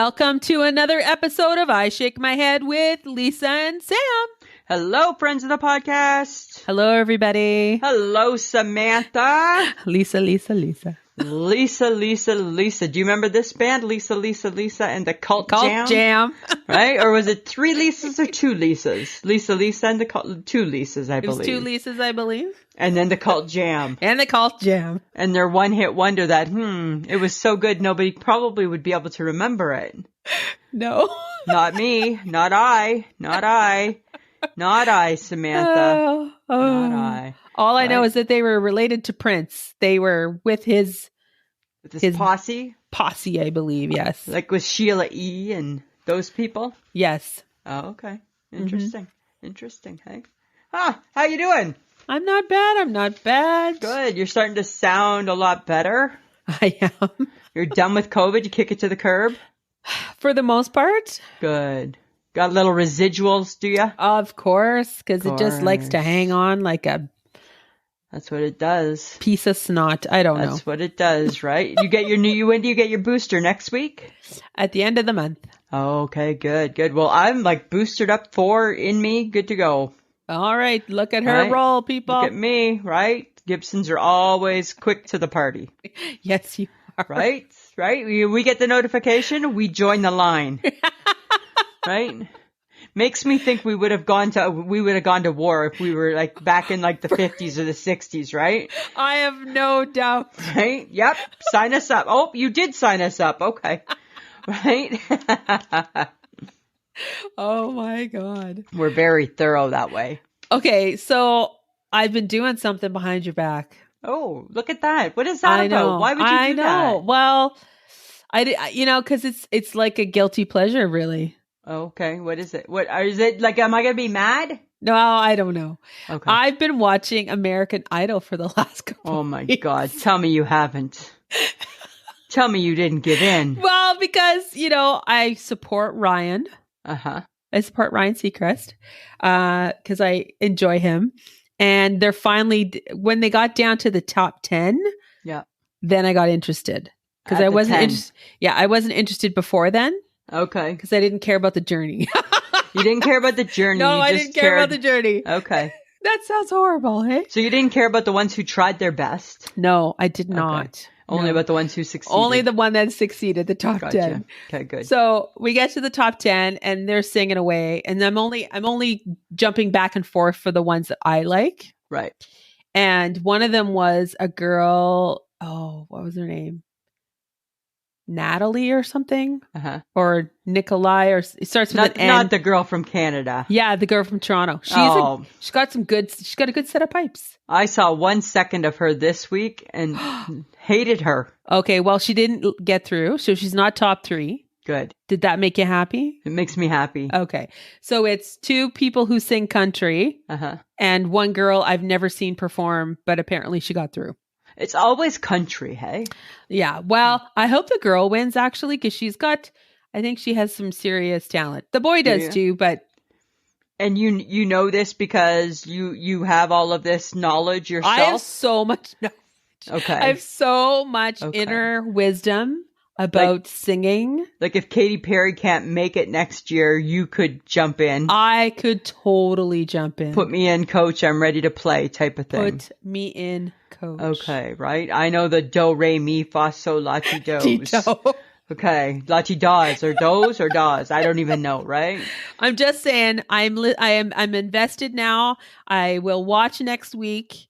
Welcome to another episode of I Shake My Head with Lisa and Sam. Hello, friends of the podcast. Hello, everybody. Hello, Samantha. Lisa. Lisa. Do you remember this band? Lisa, and the Cult Jam? Right? Or was it 3 Lisas or 2 Lisas? Lisa, and the Cult, 2 Lisas, I believe. It was 2 Lisas, I believe. And then the Cult Jam. And their one-hit wonder that, it was so good nobody probably would be able to remember it. No. Not me. Not I, Samantha. Not I. All I know is that they were related to Prince. They were with his posse? Posse, I believe, yes. Like with Sheila E. and those people? Yes. Oh, okay. Interesting. Interesting, hey? How you doing? I'm not bad. Good. You're starting to sound a lot better. I am. You're done with COVID? You kick it to the curb? For the most part. Good. Got little residuals, do you? Of course, because it just likes to hang on like a... That's what it does. Piece of snot. I don't know. That's what it does, right? When do you get your booster? Next week? At the end of the month. Oh, okay, good. Well, I'm like boosted up 4 in me, good to go. All right, look at her roll, people. Look at me, right? Gibsons are always quick to the party. Yes, you are. Right? We get the notification, we join the line. Right? Makes me think we would have gone to war if we were like back in like the 50s or the 60s, right? I have no doubt. Right? Yep. Sign us up. Oh, you did sign us up. Okay. Right? Oh my God. We're very thorough that way. Okay, so I've been doing something behind your back. Oh, look at that. What is that about? Why would you do that? Well, because it's like a guilty pleasure, really. Okay, what is it? Is it like, am I going to be mad? No, I don't know. Okay. I've been watching American Idol for the last couple Oh my weeks. God. Tell me you haven't. Tell me you didn't give in. Well, because, I support Ryan. Uh-huh. I support Ryan Seacrest because I enjoy him. And they're finally, when they got down to the top 10, then I got interested. Because I wasn't interested. Yeah, I wasn't interested before then. Okay. Because I didn't care about the journey. You didn't care about the journey. No, I didn't care about the journey. Okay. That sounds horrible, hey? So you didn't care about the ones who tried their best? No, I did not. Only about the ones who succeeded? Only the one that succeeded, the top 10. Okay, good. So we get to the top 10 and they're singing away. And I'm only jumping back and forth for the ones that I like. Right. And one of them was a girl, what was her name? Natalie or something, or Nikolai, or it starts with an N. Not the girl from Canada. Yeah, the girl from Toronto. She's got a good set of pipes. I saw 1 second of her this week and hated her. Okay, well, she didn't get through, so she's not top 3. Good. Did that make you happy? It makes me happy. Okay, so it's 2 people who sing country, and 1 girl I've never seen perform, but apparently she got through. It's always country, hey? Yeah. Well, I hope the girl wins actually, because I think she has some serious talent. The boy does too, but. And you know this because you have all of this knowledge yourself? I have so much knowledge. Okay. I have so much inner wisdom about singing. Like if Katy Perry can't make it next year, you could jump in. I could totally jump in. Put me in, coach. I'm ready to play type of thing. Put me in, coach. Okay, right? I know the do, re, mi, fa, sol, la, ti, dos. Okay, la, ti, dos, or dos or dos. I don't even know, right? I'm just saying I'm invested now. I will watch next week.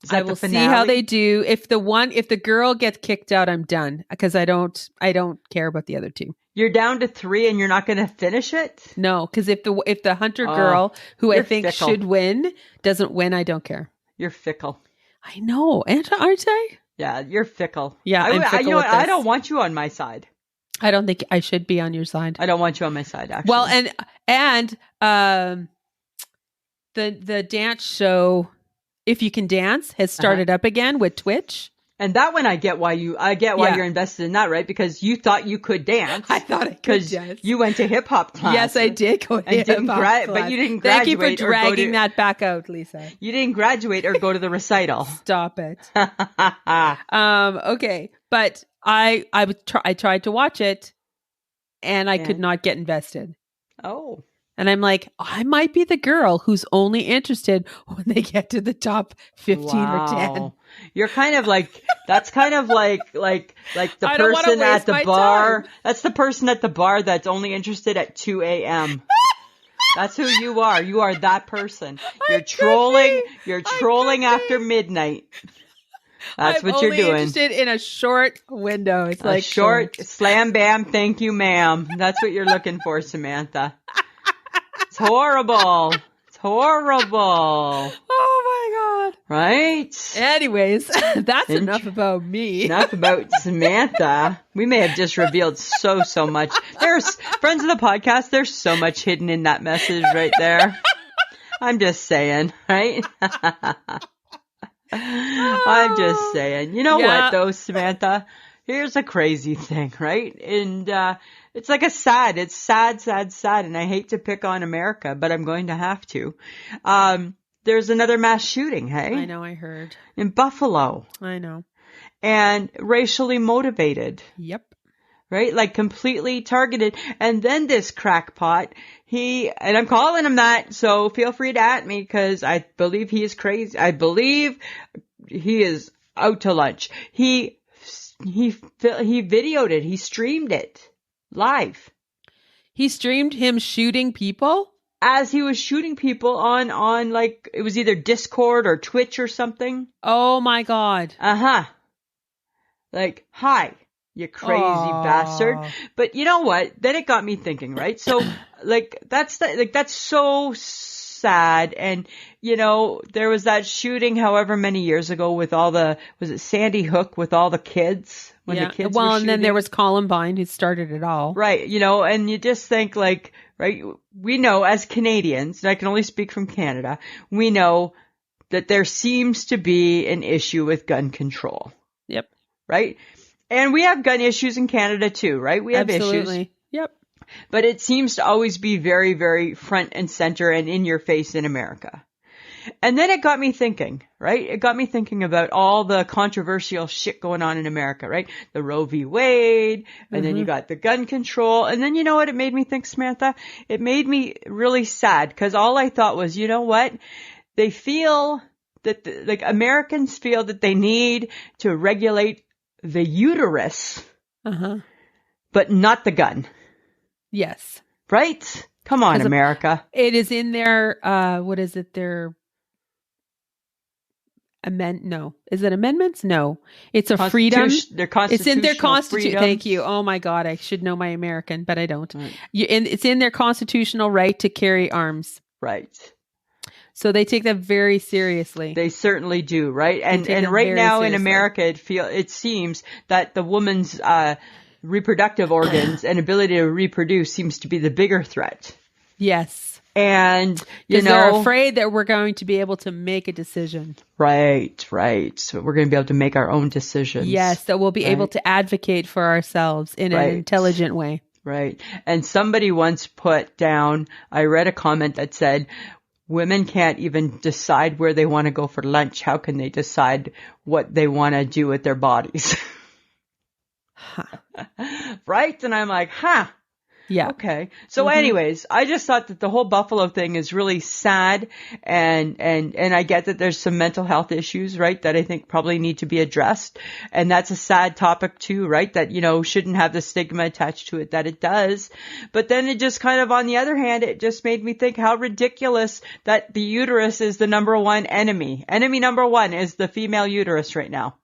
I will see how they do. If the girl gets kicked out, I'm done because I don't care about the other 2. You're down to 3 and you're not going to finish it? No, because if the hunter girl, who I think should win, doesn't win, I don't care. You're fickle. I know, aren't I? Yeah, you're fickle. Yeah, I'm fickle. You know what? I don't want you on my side. I don't think I should be on your side. I don't want you on my side, actually. Well, and the dance show, If You Can Dance, has started up again with Twitch. And that one I get why you're invested in that, right? Because you thought you could dance. I thought I could dance. You went to hip hop class. Yes, I did go to hip hop class. But you didn't graduate. Thank you for dragging that back out, Lisa. You didn't graduate or go to the recital. Stop it. Okay, but I tried to watch it. and I could not get invested. Oh. And I'm like, I might be the girl who's only interested when they get to the top 15 or 10. You're kind of like, that's kind of like the person at the bar. Time. That's the person at the bar that's only interested at 2 a.m. That's who you are. You are that person. You're trolling. You're trolling after midnight. That's what you're doing. I'm only interested in a short window. It's like short slam bam. Thank you, ma'am. That's what you're looking for, Samantha. It's horrible. It's horrible. Oh my God. Right? Anyways, that's enough about me. Enough about Samantha. We may have just revealed so much. There's, friends of the podcast, there's so much hidden in that message right there. I'm just saying, right? I'm just saying. You know what though, Samantha? Here's a crazy thing, right? And it's like it's sad, and I hate to pick on America, but I'm going to have to. There's another mass shooting, hey? I know, I heard. In Buffalo. I know. And racially motivated. Yep. Right? Like completely targeted. And then this crackpot, and I'm calling him that, so feel free to at me because I believe he is crazy. I believe he is out to lunch. He videoed it. He streamed it live. He streamed him shooting people? As he was shooting people on like, it was either Discord or Twitch or something. Oh my God. Uh-huh. Like, hi, you crazy bastard. But you know what? Then it got me thinking, right? So like, that's so sad. And you know, there was that shooting however many years ago with was it Sandy Hook with all the kids? When the kids were and then there was Columbine who started it all. Right. You know, and you just think like, right, we know as Canadians, and I can only speak from Canada, we know that there seems to be an issue with gun control. Yep. Right? And we have gun issues in Canada too, right? We have issues. Yep. But it seems to always be very, very front and center and in your face in America. And then it got me thinking, right? It got me thinking about all the controversial shit going on in America, right? The Roe v. Wade, and then you got the gun control. And then you know what it made me think, Samantha? It made me really sad because all I thought was, you know what? They feel that, like Americans feel that they need to regulate the uterus, but not the gun. Yes. Right? Come on, America. It is in their, what is it? Their no. Is it amendments? No. It's a freedom. Their constitutional It's in their constitution. freedoms. Thank you. Oh my God. I should know my American, but I don't. Right. It's in their constitutional right to carry arms. Right. So they take that very seriously. They certainly do, right? And right now in America, it seems that the woman's reproductive organs and ability to reproduce seems to be the bigger threat. Yes. And, they're afraid that we're going to be able to make a decision. Right. So we're going to be able to make our own decisions. Yes. So we'll be able to advocate for ourselves in an intelligent way. Right. And somebody once put down, I read a comment that said, women can't even decide where they want to go for lunch. How can they decide what they want to do with their bodies? Right? And I'm like, yeah. Okay. So anyways, I just thought that the whole Buffalo thing is really sad and I get that there's some mental health issues, right, that I think probably need to be addressed. And that's a sad topic too, right? That, shouldn't have the stigma attached to it that it does. But then it just kind of, on the other hand, it just made me think how ridiculous that the uterus is the number one enemy. Enemy number one is the female uterus right now.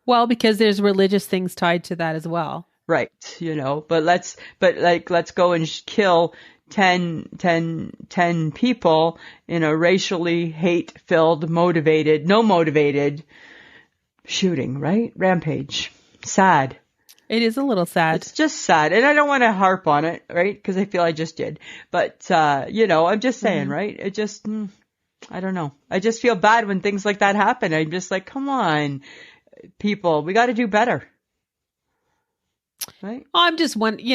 Well, because there's religious things tied to that as well. Right. But let's go and kill 10 people in a racially hate-filled, motivated shooting, right? Rampage. Sad. It is a little sad. It's just sad. And I don't want to harp on it, right? Because I feel I just did. But, I'm just saying, right? It just, I don't know. I just feel bad when things like that happen. I'm just like, come on, people, we got to do better. Right. I'm just wondering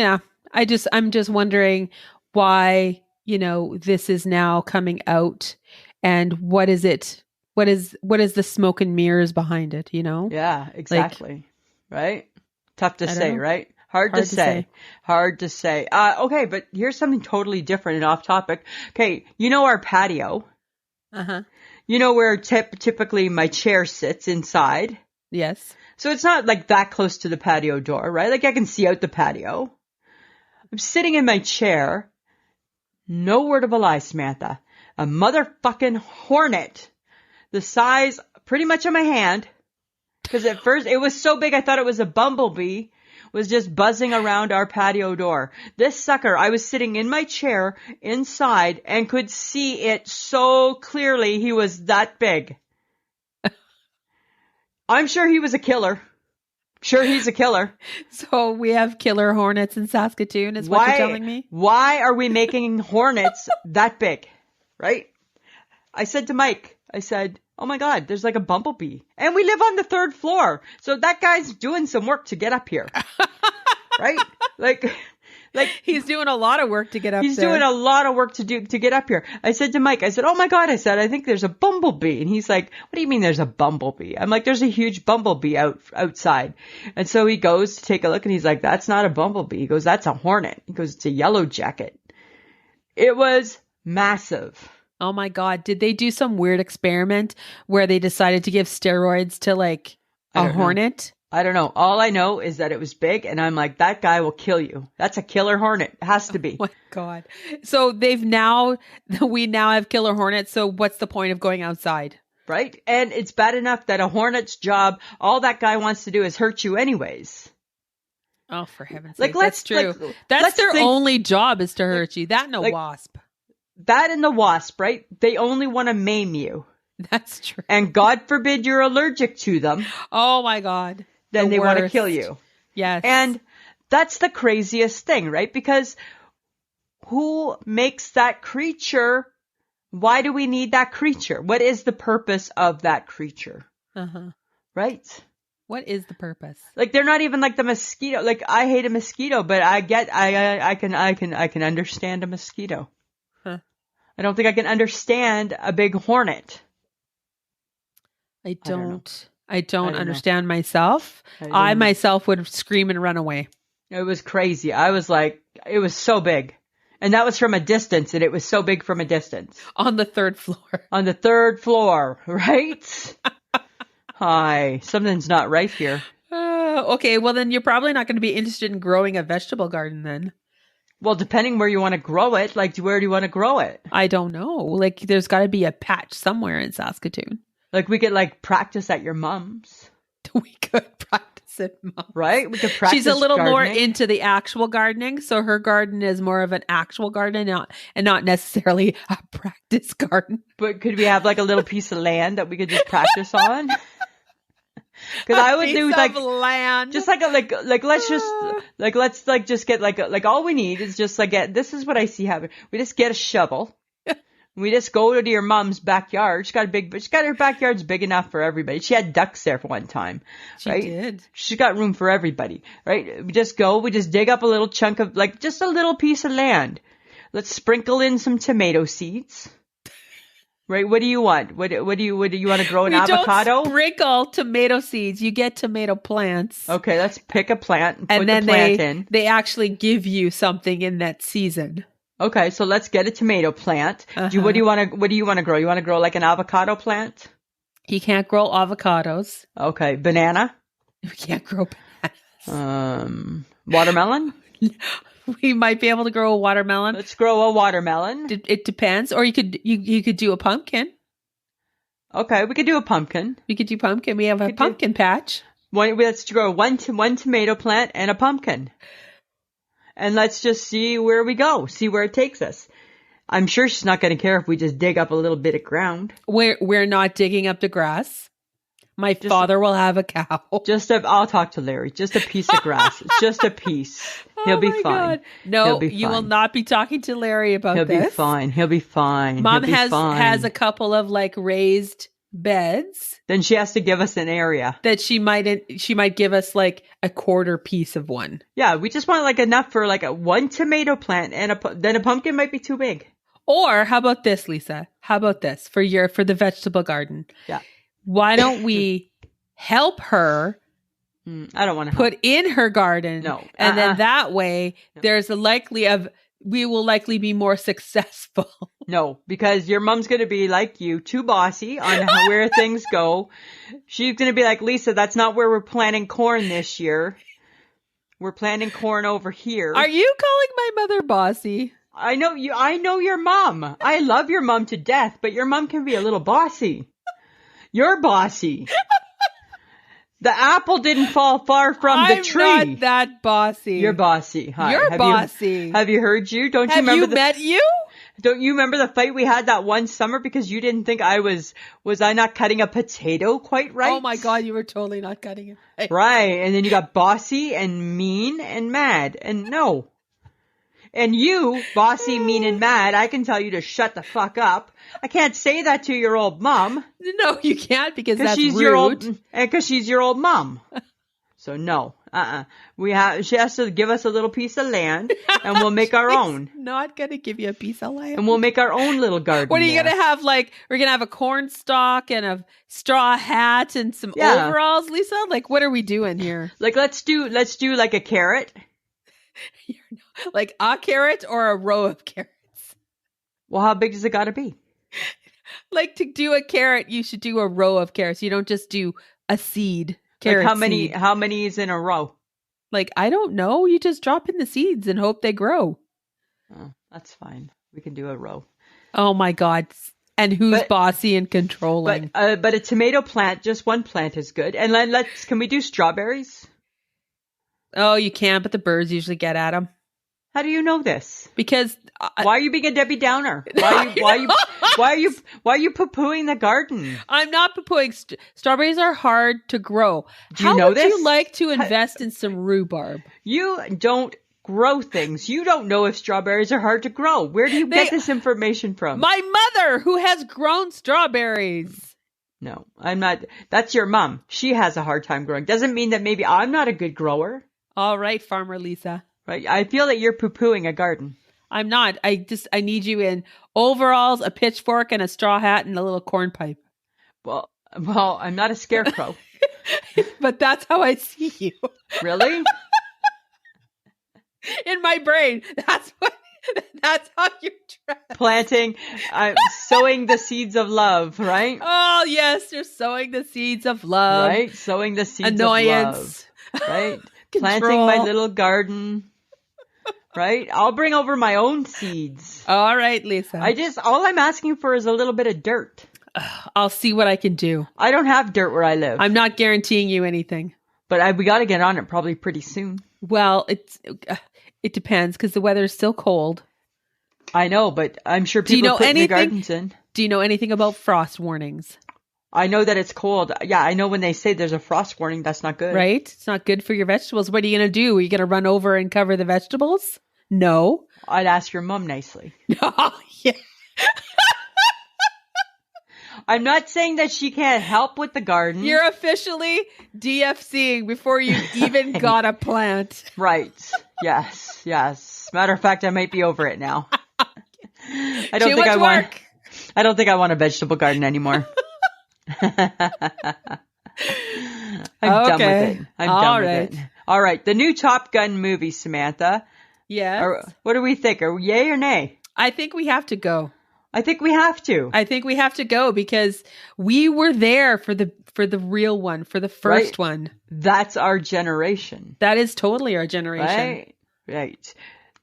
why, this is now coming out and what is it? What is the smoke and mirrors behind it, Yeah, exactly. Right. Tough to say, right? Hard to say. Hard to say. Okay, but here's something totally different and off topic. Okay, you know our patio? Uh-huh. You know where typically my chair sits inside? Yes. So it's not like that close to the patio door, right? Like I can see out the patio. I'm sitting in my chair. No word of a lie, Samantha. A motherfucking hornet. The size pretty much of my hand. Because at first it was so big I thought it was a bumblebee. Was just buzzing around our patio door. This sucker, I was sitting in my chair inside and could see it so clearly. He was that big. I'm sure he was a killer. Sure, he's a killer. So we have killer hornets in Saskatoon is what you're telling me? Why are we making hornets that big? Right? I said to Mike, oh my God, there's like a bumblebee. And we live on the 3rd floor. So that guy's doing some work to get up here. Right? Like he's doing a lot of work to get up there. He's doing a lot of work to get up here. I said to Mike, oh my God, I think there's a bumblebee. And he's like, what do you mean there's a bumblebee? I'm like, there's a huge bumblebee outside. And so he goes to take a look and he's like, that's not a bumblebee. He goes, that's a hornet. He goes, it's a yellow jacket. It was massive. Oh my God. Did they do some weird experiment where they decided to give steroids to like a hornet? I don't know. All I know is that it was big and I'm like, that guy will kill you. That's a killer hornet. It has to be. Oh my God. So we now have killer hornets. So what's the point of going outside? Right. And it's bad enough that a hornet's job, all that guy wants to do is hurt you anyways. Oh, for heaven's sake. That's true. That's their only job is to hurt you. That and a wasp. That and the wasp, right? They only want to maim you. That's true. And God forbid you're allergic to them. Oh my God. Then they want to kill you. Yes. And that's the craziest thing, right? Because who makes that creature? Why do we need that creature? What is the purpose of that creature? Uh-huh. Right? What is the purpose? Like they're not even like the mosquito. Like I hate a mosquito, but I can understand a mosquito. Huh. I don't think I can understand a big hornet. I don't understand myself. I myself would scream and run away. It was crazy. I was like, it was so big. And that was from a distance, and it was so big from a distance. On the 3rd floor. On the 3rd floor, right? Hi, something's not right here. Okay, well then you're probably not going to be interested in growing a vegetable garden then. Well, depending where you want to grow it, like where do you want to grow it? I don't know. Like there's got to be a patch somewhere in Saskatoon. Like we could like practice at your mom's. We could practice at mom's. Right? We could practice. She's a little gardening. more into the actual gardening. So her garden is more of an actual garden and not necessarily a practice garden. But could we have like a little piece of land that we could just practice on? Because I would do like land. Just like let's just get like all we need is just like this is what I see happen. We just get a shovel. We just go to your mom's backyard. She got her backyard's big enough for everybody. She had ducks there for one time. Right? She did. She's got room for everybody, right? We just dig up a little chunk of like just a little piece of land. Let's sprinkle in some tomato seeds. Right? What do you want? What do you want to grow an avocado? Don't sprinkle tomato seeds. You get tomato plants. Okay, let's pick a plant and put the plant in. They actually give you something in that season. Okay, so let's get a tomato plant. Uh-huh. What do you want to grow? You want to grow like an avocado plant? You can't grow avocados. Okay, banana? We can't grow bananas. Watermelon? We might be able to grow a watermelon. Let's grow a watermelon. It depends. Or you could do a pumpkin. Okay, we could do a pumpkin. We could do pumpkin. We have a pumpkin patch. Let's grow one tomato plant and a pumpkin. And let's just see where we go. See where it takes us. I'm sure she's not going to care if we just dig up a little bit of ground. We're not digging up the grass. My father will have a cow. I'll talk to Larry. Just a piece of grass. It's just a piece. He'll be fine. God. No, you will not be talking to Larry about this. He'll be fine. He'll be fine. Mom has a couple of like raised beds. Then she has to give us an area that she might give us like a quarter piece of one. Yeah, we just want like enough for like one tomato plant, and then a pumpkin might be too big. Or how about this, Lisa? How about this for the vegetable garden? Yeah. Why don't we help her I don't want to put in her garden. No. And then that way we will likely be more successful. No, because your mom's going to be like you, too bossy on where things go. She's going to be like, Lisa, that's not where we're planting corn this year. We're planting corn over here. Are you calling my mother bossy? I know your mom. I love your mom to death, but your mom can be a little bossy. You're bossy. The apple didn't fall far from the tree. I'm not that bossy. You're bossy. Hi. You're bossy. Have you heard you? Don't you have remember you met you? Don't you remember the fight we had that one summer because you didn't think was I not cutting a potato quite right? Oh my God, you were totally not cutting it right. Right. And then you got bossy and mean and mad. And no. And you, bossy, mean, and mad, I can tell you to shut the fuck up. I can't say that to your old mom. No, you can't because that's she's rude. Because she's your old mom. So no, she has to give us a little piece of land, and we'll make our own. Not gonna give you a piece of land, and we'll make our own little garden. What are you gonna have? Like we're gonna have a corn stalk and a straw hat and some overalls, Lisa. Like what are we doing here? Like let's do like a carrot. Like a carrot or a row of carrots? Well, how big does it got to be? Like to do a carrot, you should do a row of carrots. You don't just do a seed. Carrot like how many is in a row? Like, I don't know. You just drop in the seeds and hope they grow. Oh, that's fine. We can do a row. Oh my God. And who's bossy and controlling? But a tomato plant, just one plant is good. And can we do strawberries? Oh, you can, but the birds usually get at them. How do you know this? Because why are you being a Debbie Downer? Why are you poo-pooing the garden? I'm not poo-pooing. Strawberries are hard to grow. Do you know this? How would you like to invest in some rhubarb? You don't grow things. You don't know if strawberries are hard to grow. Where do you get this information from? My mother, who has grown strawberries. No, I'm not. That's your mom. She has a hard time growing. Doesn't mean that maybe I'm not a good grower. All right, Farmer Lisa. Right. I feel that you're poo-pooing a garden. I'm not. I need you in overalls, a pitchfork, and a straw hat, and a little corn pipe. Well, I'm not a scarecrow. But that's how I see you. Really? In my brain. That's how you dress. Planting, sowing the seeds of love, right? Oh, yes. You're sowing the seeds of love. Right? Sowing the seeds Annoyance. of love. Right? Planting my little garden. Right? I'll bring over my own seeds. All right, Lisa. All I'm asking for is a little bit of dirt. I'll see what I can do. I don't have dirt where I live. I'm not guaranteeing you anything. But we got to get on it probably pretty soon. Well, it depends because the weather is still cold. I know, but I'm sure people are putting the gardens in. Do you know anything about frost warnings? I know that it's cold. Yeah, I know when they say there's a frost warning, that's not good. Right? It's not good for your vegetables. What are you going to do? Are you going to run over and cover the vegetables? No. I'd ask your mom nicely. Oh, yeah. I'm not saying that she can't help with the garden. You're officially DFCing before you even got a plant. Right. Yes. Yes. Matter of fact, I might be over it now. I don't think I want a vegetable garden anymore. I'm done with it. I'm done with it. All right. The new Top Gun movie, Samantha. Yes. What do we think? Are we yay or nay? I think we have to go. I think we have to. I think we have to go because we were there for the real one, for the first one. That's our generation. That is totally our generation. Right.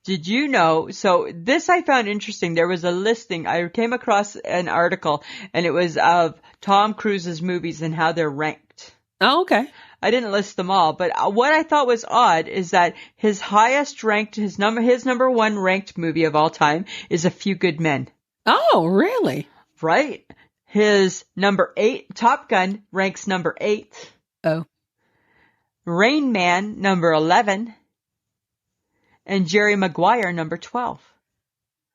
Did you know? So this I found interesting. There was a listing. I came across an article and it was of Tom Cruise's movies and how they're ranked. Oh, okay. I didn't list them all, but what I thought was odd is that his highest ranked, his number one ranked movie of all time is A Few Good Men. Oh, really? Right. His number 8, Top Gun, ranks number 8. Oh. Rain Man, number 11. And Jerry Maguire, number 12.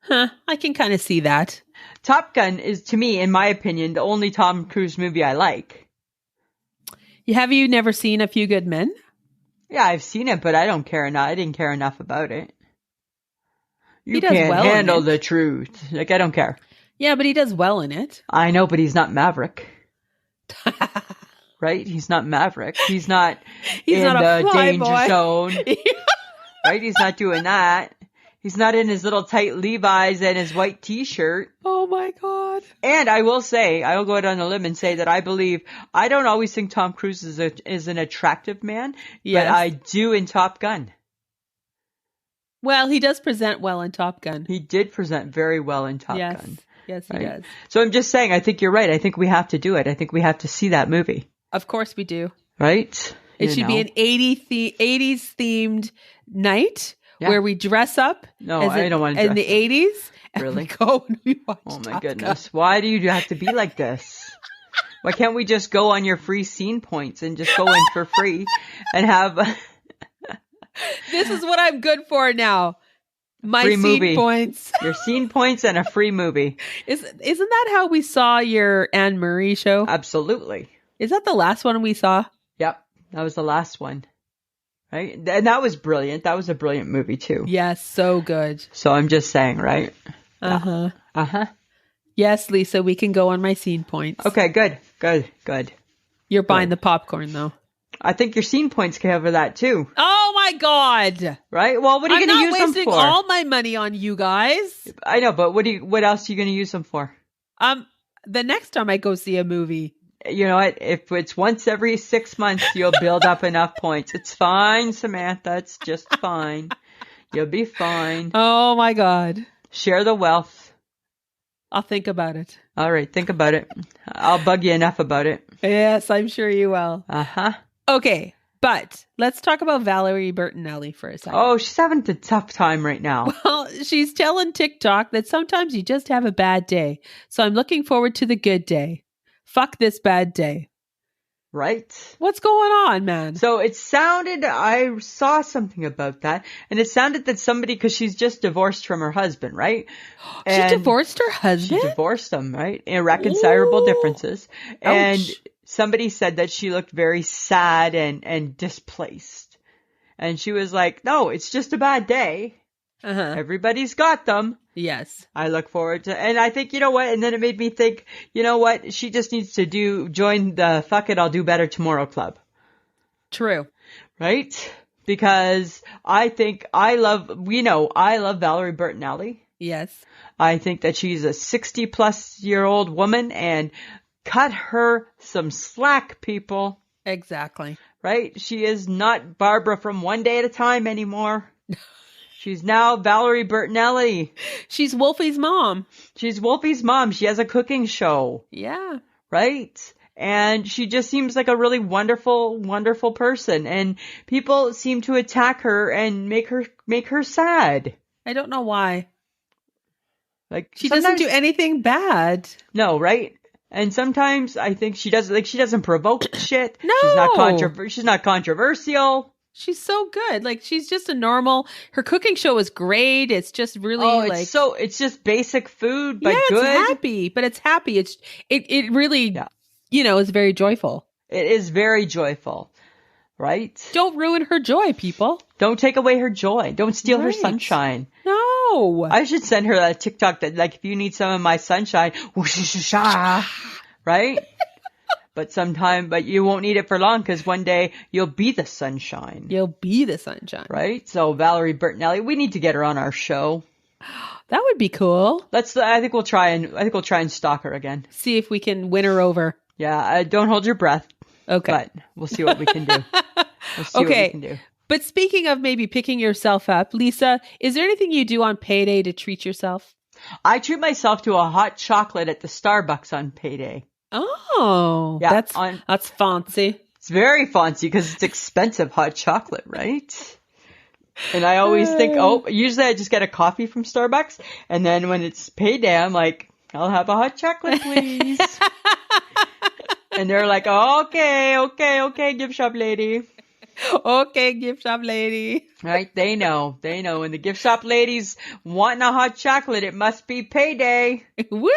Huh. I can kind of see that. Top Gun is, to me, in my opinion, the only Tom Cruise movie I like. Have you never seen A Few Good Men? Yeah, I've seen it, but I don't care enough. I didn't care enough about it. You can't handle the truth. Like, I don't care. Yeah, but he does well in it. I know, but he's not Maverick. right? He's not Maverick. He's not He's in not the danger boy. zone, right? He's not doing that. He's not in his little tight Levi's and his white t-shirt. Oh my God. And I will say, I will go out on a limb and say that I don't always think Tom Cruise is an attractive man, but I do in Top Gun. Well, he does present well in Top Gun. He did present very well in Top Gun. Yes, he does. So I'm just saying, I think you're right. I think we have to do it. I think we have to see that movie. Of course we do. Right? It should be an 80s themed night where we dress up. No, I don't want to dress in the 80s. Really? And we go and we watch Oh my Top goodness. Gun. Why do you have to be like this? Why can't we just go on your free scene points and just go in for free and have... This is what I'm good for now. My free scene movie. Points. Your scene points and a free movie. Isn't that how we saw your Anne Murray show? Absolutely. Is that the last one we saw? Yep. That was the last one. Right? And that was brilliant. That was a brilliant movie too. Yes, so good. So I'm just saying, right? Uh-huh. Uh-huh. Yes, Lisa, we can go on my scene points. Okay, good. You're buying the popcorn though. I think your scene points cover that too. Oh my God. Right? Well, what are you going to use them for? I'm not wasting all my money on you guys. I know, but what else are you going to use them for? The next time I go see a movie. You know what? If it's once every 6 months, you'll build up enough points. It's fine, Samantha. It's just fine. You'll be fine. Oh my God. Share the wealth. I'll think about it. All right. Think about it. I'll bug you enough about it. Yes, I'm sure you will. Uh-huh. Okay. But let's talk about Valerie Bertanelli for a second. Oh, she's having a tough time right now. Well, she's telling TikTok that sometimes you just have a bad day. So I'm looking forward to the good day. Fuck this bad day. Right? What's going on, man? So it sounded, I saw something about that, and it sounded that somebody, because she's just divorced from her husband, right? She divorced her husband? She divorced him, right? Irreconcilable differences. And somebody said that she looked very sad and displaced. And she was like, no, it's just a bad day. Uh-huh. Everybody's got them. Yes. I look forward to, and I think, you know what? And then it made me think, you know what? She just needs to join the fuck it, I'll do better tomorrow club. True. Right? Because I think I love Valerie Bertanelli. Yes. I think that she's a 60-plus-year-old woman, and cut her some slack, people. Exactly. Right? She is not Barbara from One Day at a Time anymore. She's now Valerie Bertanelli. She's Wolfie's mom. She's Wolfie's mom. She has a cooking show. Yeah. Right? And she just seems like a really wonderful, wonderful person. And people seem to attack her and make her sad. I don't know why. Like she doesn't do anything bad. No, right? And sometimes I think she doesn't provoke shit. No. She's not controversial. She's so good. Like, she's just a normal, her cooking show is great. It's just really it's just basic food, but good. It's happy, but it's happy. It really, is very joyful. It is very joyful, right? Don't ruin her joy, people. Don't take away her joy. Don't steal her sunshine. No. I should send her a TikTok that, like, if you need some of my sunshine, right? But you won't need it for long, because one day you'll be the sunshine. You'll be the sunshine. Right? So Valerie Bertanelli, we need to get her on our show. That would be cool. I think we'll try and stalk her again. See if we can win her over. Yeah, don't hold your breath. Okay. But we'll see what we can do. What we can do. But speaking of maybe picking yourself up, Lisa, is there anything you do on payday to treat yourself? I treat myself to a hot chocolate at the Starbucks on payday. Oh, yeah, that's fancy. It's very fancy because it's expensive hot chocolate, right? And I always think, usually I just get a coffee from Starbucks, and then when it's payday, I'm like, I'll have a hot chocolate, please. And they're like, okay, gift shop lady. Okay, gift shop lady. Right? They know. When the gift shop lady's wanting a hot chocolate, it must be payday. Woo!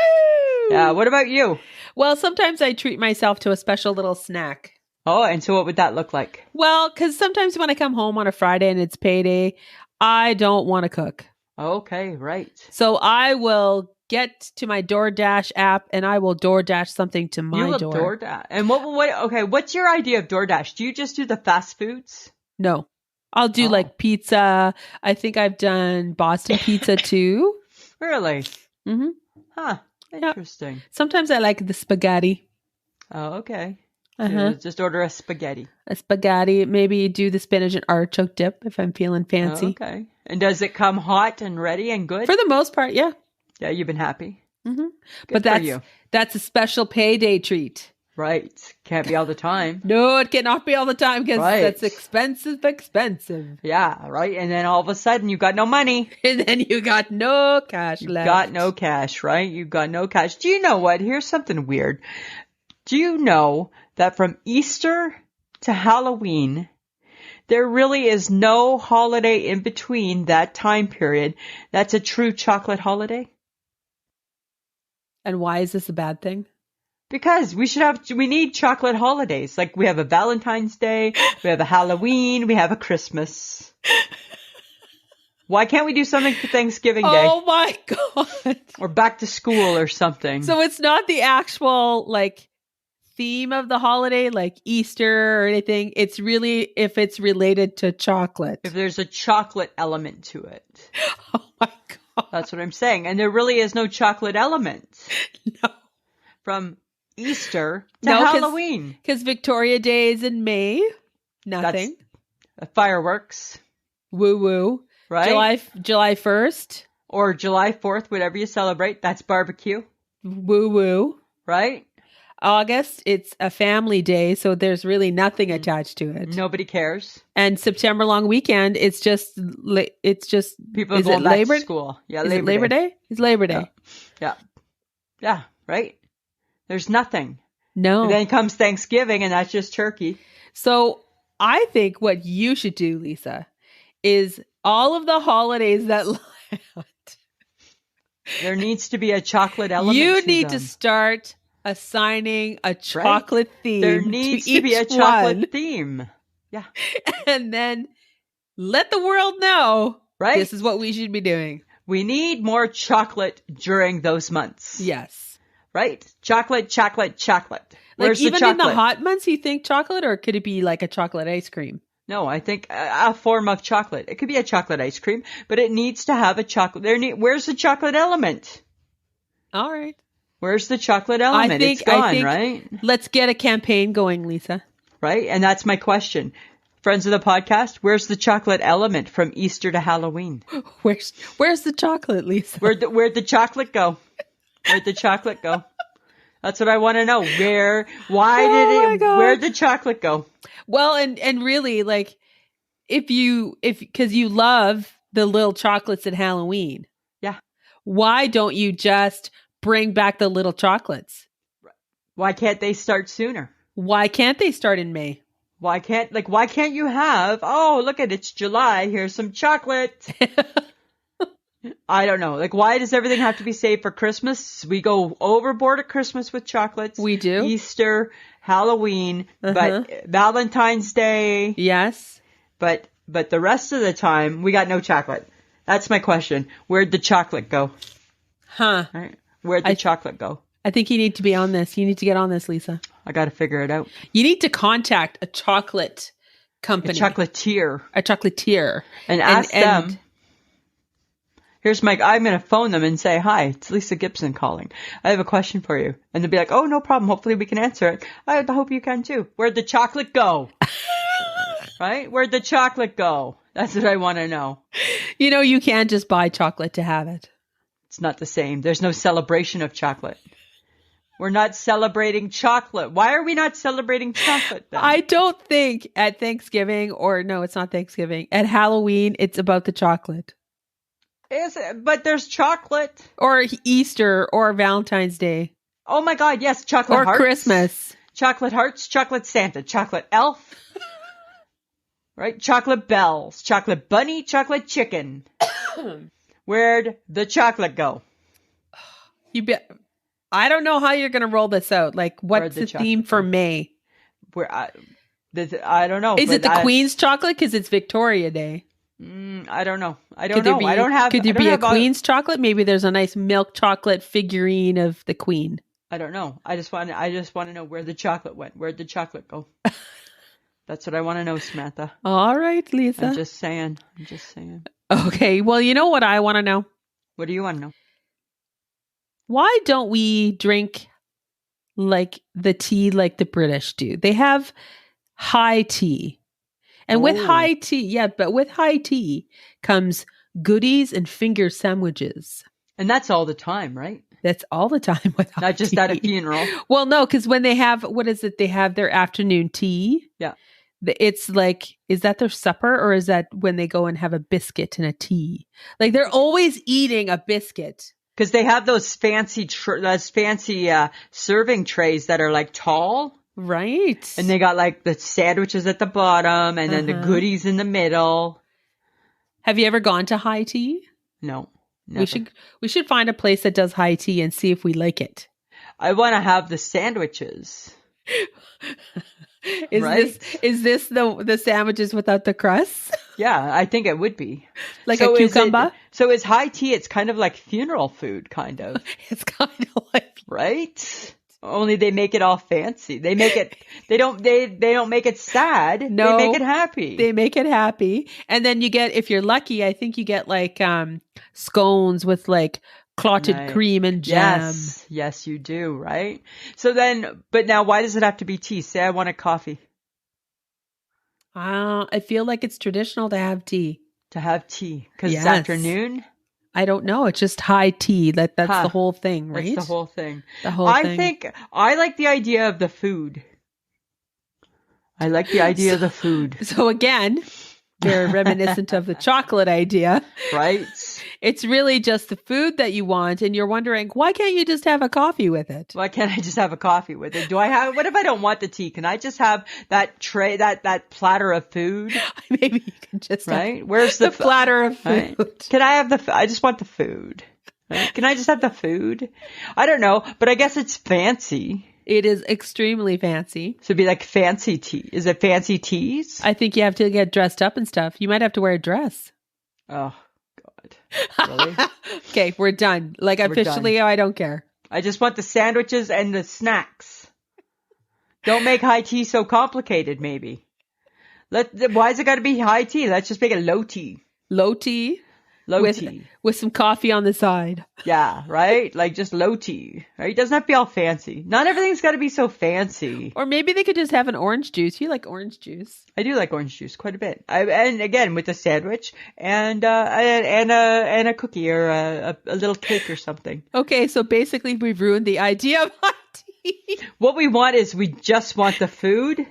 Yeah, what about you? Well, sometimes I treat myself to a special little snack. Oh, and so what would that look like? Well, because sometimes when I come home on a Friday and it's payday, I don't want to cook. Okay, right. So I will get to my DoorDash app and I will DoorDash something to my door. You will DoorDash. And what's your idea of DoorDash? Do you just do the fast foods? No. I'll do like pizza. I think I've done Boston pizza too. Really? Mm-hmm. Huh. Interesting. Yep. Sometimes I like the spaghetti. Oh, okay. So just order a spaghetti. A spaghetti. Maybe do the spinach and artichoke dip if I'm feeling fancy. Oh, okay. And does it come hot and ready and good? For the most part, yeah. Yeah, you've been happy. Mm-hmm. But that's a special payday treat. Right. Can't be all the time. No, it cannot be all the time because that's expensive. Yeah, right. And then all of a sudden you got no money. And then you got no cash left. Got no cash, right? You got no cash. Do you know what? Here's something weird. Do you know that from Easter to Halloween, there really is no holiday in between that time period that's a true chocolate holiday? And why is this a bad thing? Because we need chocolate holidays. Like we have a Valentine's Day, we have a Halloween, we have a Christmas. Why can't we do something for Thanksgiving Day? Oh my God. Or back to school or something. So it's not the actual theme of the holiday, like Easter or anything. It's really if it's related to chocolate. If there's a chocolate element to it. Oh my God. That's what I'm saying. And there really is no chocolate element. No. From Easter to Halloween. Because Victoria Day is in May. Nothing. That's fireworks. Woo woo. Right? July 1st. Or July 4th, whatever you celebrate. That's barbecue. Woo woo. Right? August, it's a family day, so there's really nothing attached to it. Nobody cares. And September long weekend, it's just people going back to school. Yeah, is Labor Day? It's Labor Day. Yeah, right? There's nothing. No. And then comes Thanksgiving, and that's just turkey. So I think what you should do, Lisa, is all of the holidays that there needs to be a chocolate element. You need to start assigning a chocolate theme. There needs to be a chocolate theme. Yeah. And then let the world know, this is what we should be doing. We need more chocolate during those months. Yes. Right? Chocolate. Where's even the chocolate? In the hot months, you think chocolate, or could it be like a chocolate ice cream? No, I think a form of chocolate. It could be a chocolate ice cream, but it needs to have a chocolate. Where's the chocolate element? All right. Where's the chocolate element? It's gone, right? Let's get a campaign going, Lisa. Right? And that's my question. Friends of the podcast, where's the chocolate element from Easter to Halloween? Where's the chocolate, Lisa? Where'd the chocolate go? Where'd the chocolate go? That's what I want to know. Where'd the chocolate go? Well, and really, because you love the little chocolates at Halloween. Yeah. Why don't you just bring back the little chocolates? Why can't they start sooner? Why can't they start in May? Why can't you have, look at it's July, here's some chocolate. I don't know. Why does everything have to be saved for Christmas? We go overboard at Christmas with chocolates. We do. Easter, Halloween, but Valentine's Day. Yes. But the rest of the time, we got no chocolate. That's my question. Where'd the chocolate go? Huh. Right? Where'd the chocolate go? I think you need to be on this. You need to get on this, Lisa. I got to figure it out. You need to contact a chocolate company. A chocolatier. And ask them. Here's Mike. I'm going to phone them and say, hi, it's Lisa Gibson calling. I have a question for you. And they'll be like, oh, no problem. Hopefully we can answer it. I hope you can too. Where'd the chocolate go? Right? Where'd the chocolate go? That's what I want to know. You can't just buy chocolate to have it. It's not the same. There's no celebration of chocolate. We're not celebrating chocolate. Why are we not celebrating chocolate then? I don't think at Thanksgiving, no, it's not Thanksgiving. At Halloween, it's about the chocolate. Is it? But there's chocolate. Or Easter or Valentine's Day. Oh my God, yes, chocolate hearts. Or Christmas. Chocolate hearts, chocolate Santa, chocolate elf. Right? Chocolate bells, chocolate bunny, chocolate chicken. Where'd the chocolate go? I don't know how you're going to roll this out. What's the theme for May? I don't know. Is it the Queen's chocolate? Because it's Victoria Day. I don't know. I don't know. Could there be a queen's chocolate? Maybe there's a nice milk chocolate figurine of the queen. I don't know. I just want to know where the chocolate went. Where'd the chocolate go? That's what I want to know, Samantha. All right, Lisa. I'm just saying. Okay. Well, you know what I want to know? What do you want to know? Why don't we drink like the tea like the British do? They have high tea. And with high tea comes goodies and finger sandwiches. And that's all the time, right? That's all the time with high Not just tea. at a funeral. Well, no, because when they have, they have their afternoon tea. Yeah. It's like, is that their supper or is that when they go and have a biscuit and a tea? Like they're always eating a biscuit. Because they have those fancy serving trays that are like tall. Right. And they got like the sandwiches at the bottom and then the goodies in the middle. Have you ever gone to high tea? No. Never. We should find a place that does high tea and see if we like it. I want to have the sandwiches. Is this the sandwiches without the crust? Yeah, I think it would be. Like a cucumber? So is high tea, it's kind of like funeral food, kind of. It's kind of like... Right? Only they make it all fancy. They don't make it sad. No. They make it happy. They make it happy. And then you get, if you're lucky, I think you get like scones with like clotted cream and jam. Yes, you do, right? So then, but now why does it have to be tea? Say I want a coffee. I feel like it's traditional to have tea. To have tea. Because it's afternoon? I don't know. It's just high tea. That's the whole thing, right? That's the whole thing. I think I like the idea of the food. I like the idea of the food. So again, they're reminiscent of the chocolate idea. Right. It's really just the food that you want, and you're wondering, why can't you just have a coffee with it? Why can't I just have a coffee with it? What if I don't want the tea? Can I just have that tray, that platter of food? Maybe you can just have Where's the platter of food? Right? Can I have I just want the food. Right? Can I just have the food? I don't know, but I guess it's fancy. It is extremely fancy. So it'd be like fancy tea. Is it fancy teas? I think you have to get dressed up and stuff. You might have to wear a dress. Oh, God. Really? Okay, we're done. Like officially, I don't care. I just want the sandwiches and the snacks. Don't make high tea so complicated, maybe. Why is it got to be high tea? Let's just make it low tea. Low tea? With some coffee on the side. Yeah, right? Like just low tea, right? It doesn't have to be all fancy. Not everything's got to be so fancy. Or maybe they could just have an orange juice. You like orange juice? I do like orange juice quite a bit. And again, with a sandwich and a cookie or a little cake or something. Okay, so basically we've ruined the idea of hot tea. What we want is we just want the food.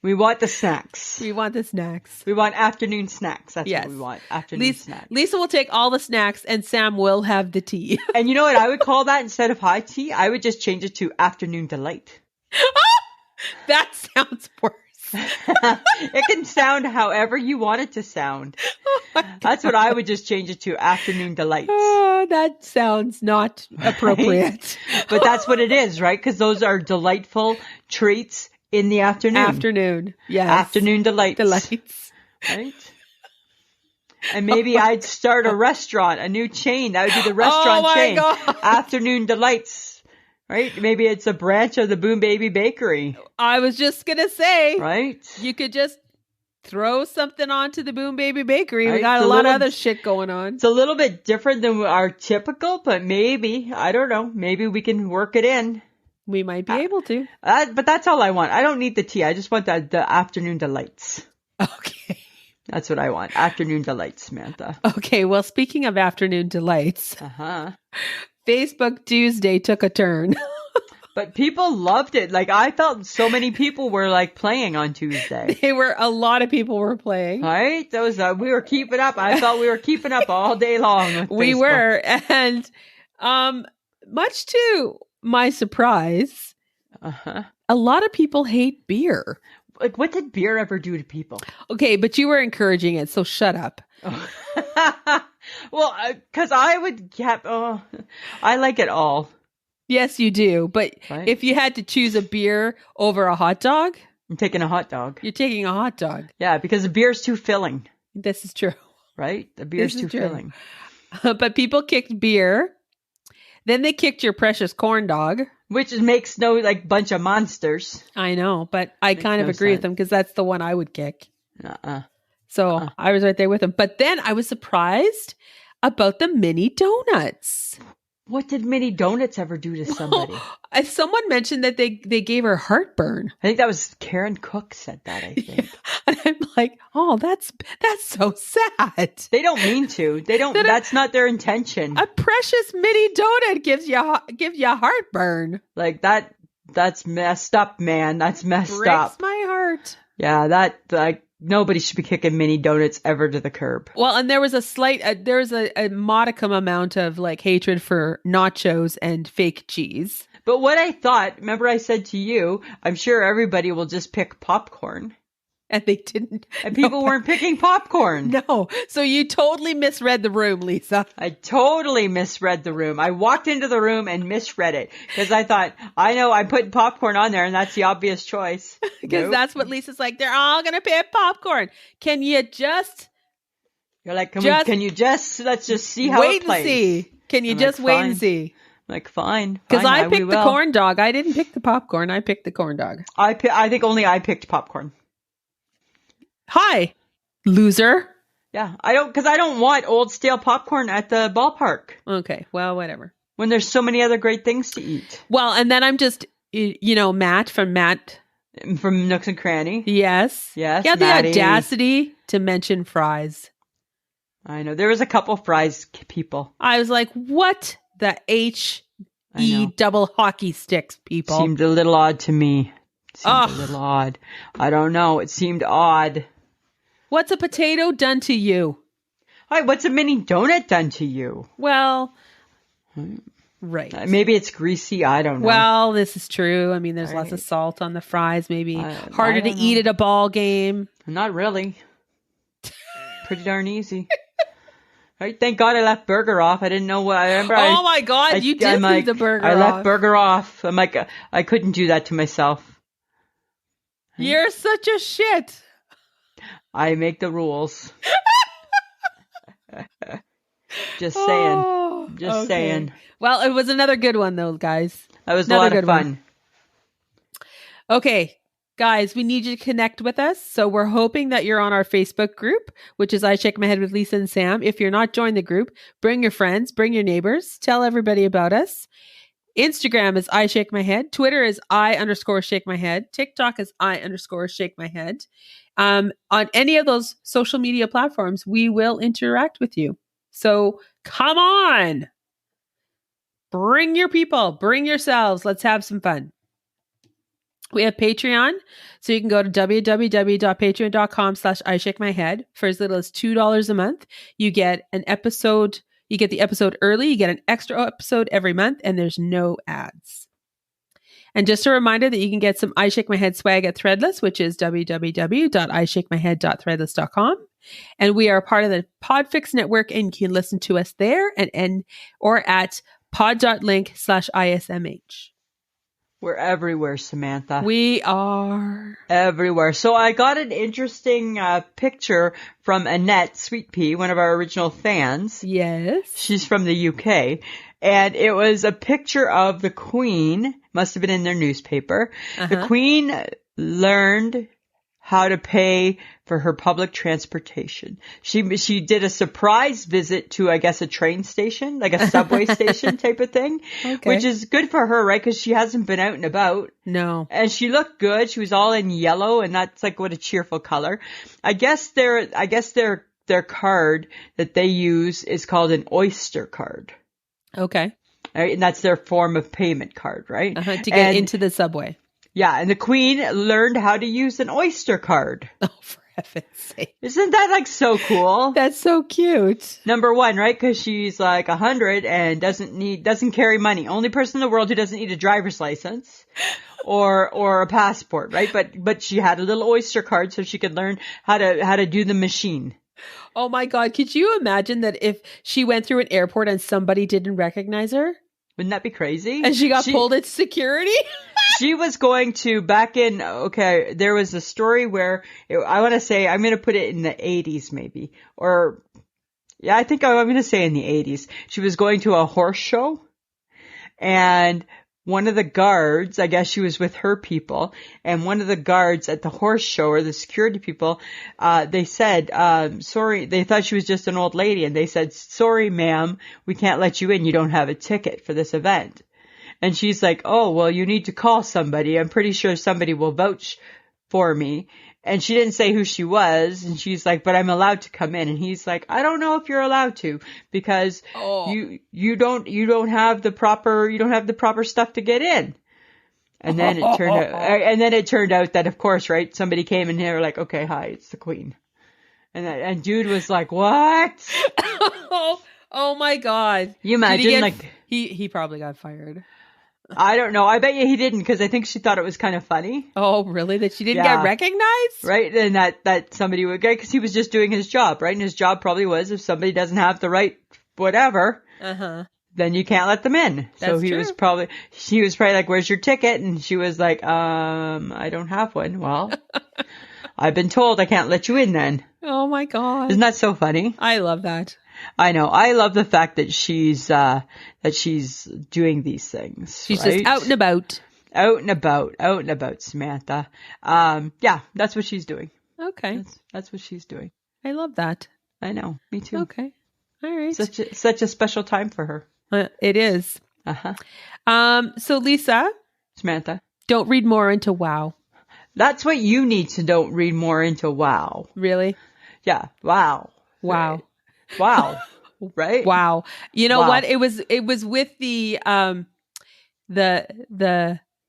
We want the snacks. We want the snacks. We want afternoon snacks. That's what we want. Afternoon snacks. Lisa will take all the snacks and Sam will have the tea. And you know what I would call that instead of high tea? I would just change it to afternoon delight. That sounds worse. It can sound however you want it to sound. Oh, that's what I would just change it to, afternoon delights. Oh, that sounds not appropriate. Right? But that's what it is, right? Because those are delightful treats in the afternoon. Yes. Afternoon delights. Right? And maybe I'd start a restaurant, a new chain. That would be the restaurant chain. God. Afternoon delights. Right? Maybe it's a branch of the Boom Baby Bakery. I was just going to say. Right? You could just throw something onto the Boom Baby Bakery. Right? We got a lot of other shit going on. It's a little bit different than our typical, but maybe, I don't know, maybe we can work it in. We might be able to. But that's all I want. I don't need the tea. I just want the afternoon delights. Okay. That's what I want. Afternoon delights, Samantha. Okay. Well, speaking of afternoon delights, Facebook Tuesday took a turn. But people loved it. Like, I felt so many people were like playing on Tuesday. A lot of people were playing. Right? That was, we were keeping up. I felt we were keeping up all day long with We Facebook. were. And much to my surprise, a lot of people hate beer. Like, what did beer ever do to people? Okay, but you were encouraging it, so shut up. Well, because I would I like it all. Yes, you do. But if you had to choose a beer over a hot dog, I'm taking a hot dog. You're taking a hot dog. Yeah, because the beer's too filling. This is true. Right? The beer's too filling. But people kicked beer. Then they kicked your precious corn dog. Which makes no, like, bunch of monsters. I know, but I kind of agree with them because that's the one I would kick. So I was right there with them. But then I was surprised about the mini donuts. What did mini donuts ever do to somebody? Someone mentioned that they gave her heartburn. I think that was Karen Cook said that, I think. Yeah. And I'm like, oh, that's so sad. They don't mean to. They don't. That's not their intention. A precious mini donut gives you heartburn. Like that's messed up, man. That's messed up. Breaks my heart. Yeah, nobody should be kicking mini donuts ever to the curb. Well, and there was a modicum amount of like hatred for nachos and fake cheese. But what I thought, remember I said to you, I'm sure everybody will just pick popcorn. And they didn't. And people weren't picking popcorn. No. So you totally misread the room, Lisa. I totally misread the room. I walked into the room and misread it because I thought, I know I'm putting popcorn on there and that's the obvious choice. Because that's what Lisa's like. They're all going to pick popcorn. Can you just... You're like, let's just see how it plays. Wait and see. Can you just wait and see? Like, fine. Because I picked the corn dog. I didn't pick the popcorn. I picked the corn dog. I think only I picked popcorn. Hi, loser. Yeah, I don't want old stale popcorn at the ballpark. Okay, well, whatever. When there's so many other great things to eat. Well, and then I'm just, Matt from Nooks and Cranny. Yes. He had the audacity to mention fries. I know. There was a couple fries people. I was like, what the H-E double hockey sticks, people? Seemed a little odd to me. A little odd. I don't know. It seemed odd. What's a potato done to you? Hi, what's a mini donut done to you? Well, right. Maybe it's greasy. I don't know. Well, this is true. I mean, there's lots of salt on the fries. Maybe harder to eat at a ball game. Not really. Pretty darn easy. Right? Thank God I left burger off. I didn't know what I remember. Oh my God, you did leave the burger off. I left burger off. I'm like, I couldn't do that to myself. You're such a shit. I make the rules. Just saying. Just saying. Well, it was another good one though, guys. That was a lot of fun. Okay, guys, we need you to connect with us. So we're hoping that you're on our Facebook group, which is I Shake My Head with Lisa and Sam. If you're not joined the group, bring your friends, bring your neighbors, tell everybody about us. Instagram is I Shake My Head. Twitter is I_shake my head. TikTok is I_shake my head. On any of those social media platforms, we will interact with you. So come on. Bring your people. Bring yourselves. Let's have some fun. We have Patreon. So you can go to www.patreon.com/IShakeMyHead. For as little as $2 a month, you get an episode. You get the episode early. You get an extra episode every month, and there's no ads. And just a reminder that you can get some I Shake My Head swag at Threadless, which is www.ishakemyhead.threadless.com. And we are part of the Podfix network, and you can listen to us there or at pod.link/ISMH. We're everywhere, Samantha. We are everywhere. So I got an interesting picture from Annette Sweet Pea, one of our original fans. Yes. She's from the UK. And it was a picture of the Queen. Must have been in their newspaper. The Queen learned how to pay for her public transportation. She did a surprise visit to, I guess, a train station, like a subway station type of thing, which is good for her, right? Because she hasn't been out and about. No. And she looked good. She was all in yellow, and that's like what a cheerful color. I guess their card that they use is called an Oyster card. Okay. Right? And that's their form of payment card, right? To get into the subway. Yeah, and the Queen learned how to use an Oyster card. Oh, for heaven's sake. Isn't that like so cool? That's so cute. Number one, right? Because she's like 100 and doesn't carry money. Only person in the world who doesn't need a driver's license or a passport, right? But she had a little Oyster card so she could learn how to do the machine. Oh my God. Could you imagine that if she went through an airport and somebody didn't recognize her? Wouldn't that be crazy? And she got pulled into security? She was going to there was a story where I want to say, I'm going to put it in the 80s maybe, I think I'm going to say in the 80s. She was going to a horse show, and one of the guards, I guess she was with her people, and one of the guards at the horse show, or the security people, they said, sorry, they thought she was just an old lady, and they said, sorry, ma'am, we can't let you in. You don't have a ticket for this event. And she's like, oh, well, you need to call somebody. I'm pretty sure somebody will vouch for me. And she didn't say who she was. And she's like, but I'm allowed to come in. And he's like, I don't know if you're allowed to, because you don't have the proper stuff to get in. And then it turned out that, of course, right, somebody came and they were like, okay, hi, it's the queen. And dude was like, what? Oh my God. You imagine he probably got fired. I don't know. I bet you he didn't, because I think she thought it was kind of funny. Oh, really? That she didn't get recognized? Right. And that somebody would get, because he was just doing his job, right? And his job probably was, if somebody doesn't have the right whatever, then you can't let them in. So he was probably like, where's your ticket? And she was like, I don't have one. Well, I've been told I can't let you in then. Oh my God. Isn't that so funny? I love that. I know. I love the fact that she's doing these things. She's just out and about. Out and about, Samantha. Yeah, that's what she's doing. Okay. That's what she's doing. I love that. I know. Me too. Okay. All right. Such a special time for her. It is. So Lisa. Samantha. Don't read more into WoW. That's what you need to don't read more into WoW. Really? Yeah. Wow. Wow. Right. Wow. Right? Wow. You know what? It was with the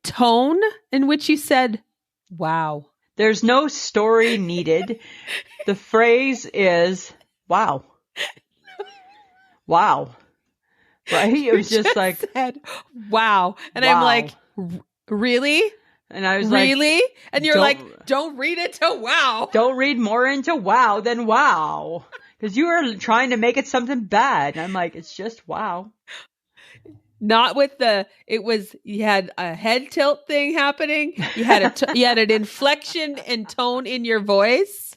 tone in which you said, wow. There's no story needed. The phrase is, wow. Wow. Right? It was just like, said, wow. And I'm like, really? And I was really? Like, and you're like, don't read it to WoW. Don't read more into WoW than WoW. Because you were trying to make it something bad. And I'm like, it's just WoW. Not with you had a head tilt thing happening. You had you had an inflection and tone in your voice.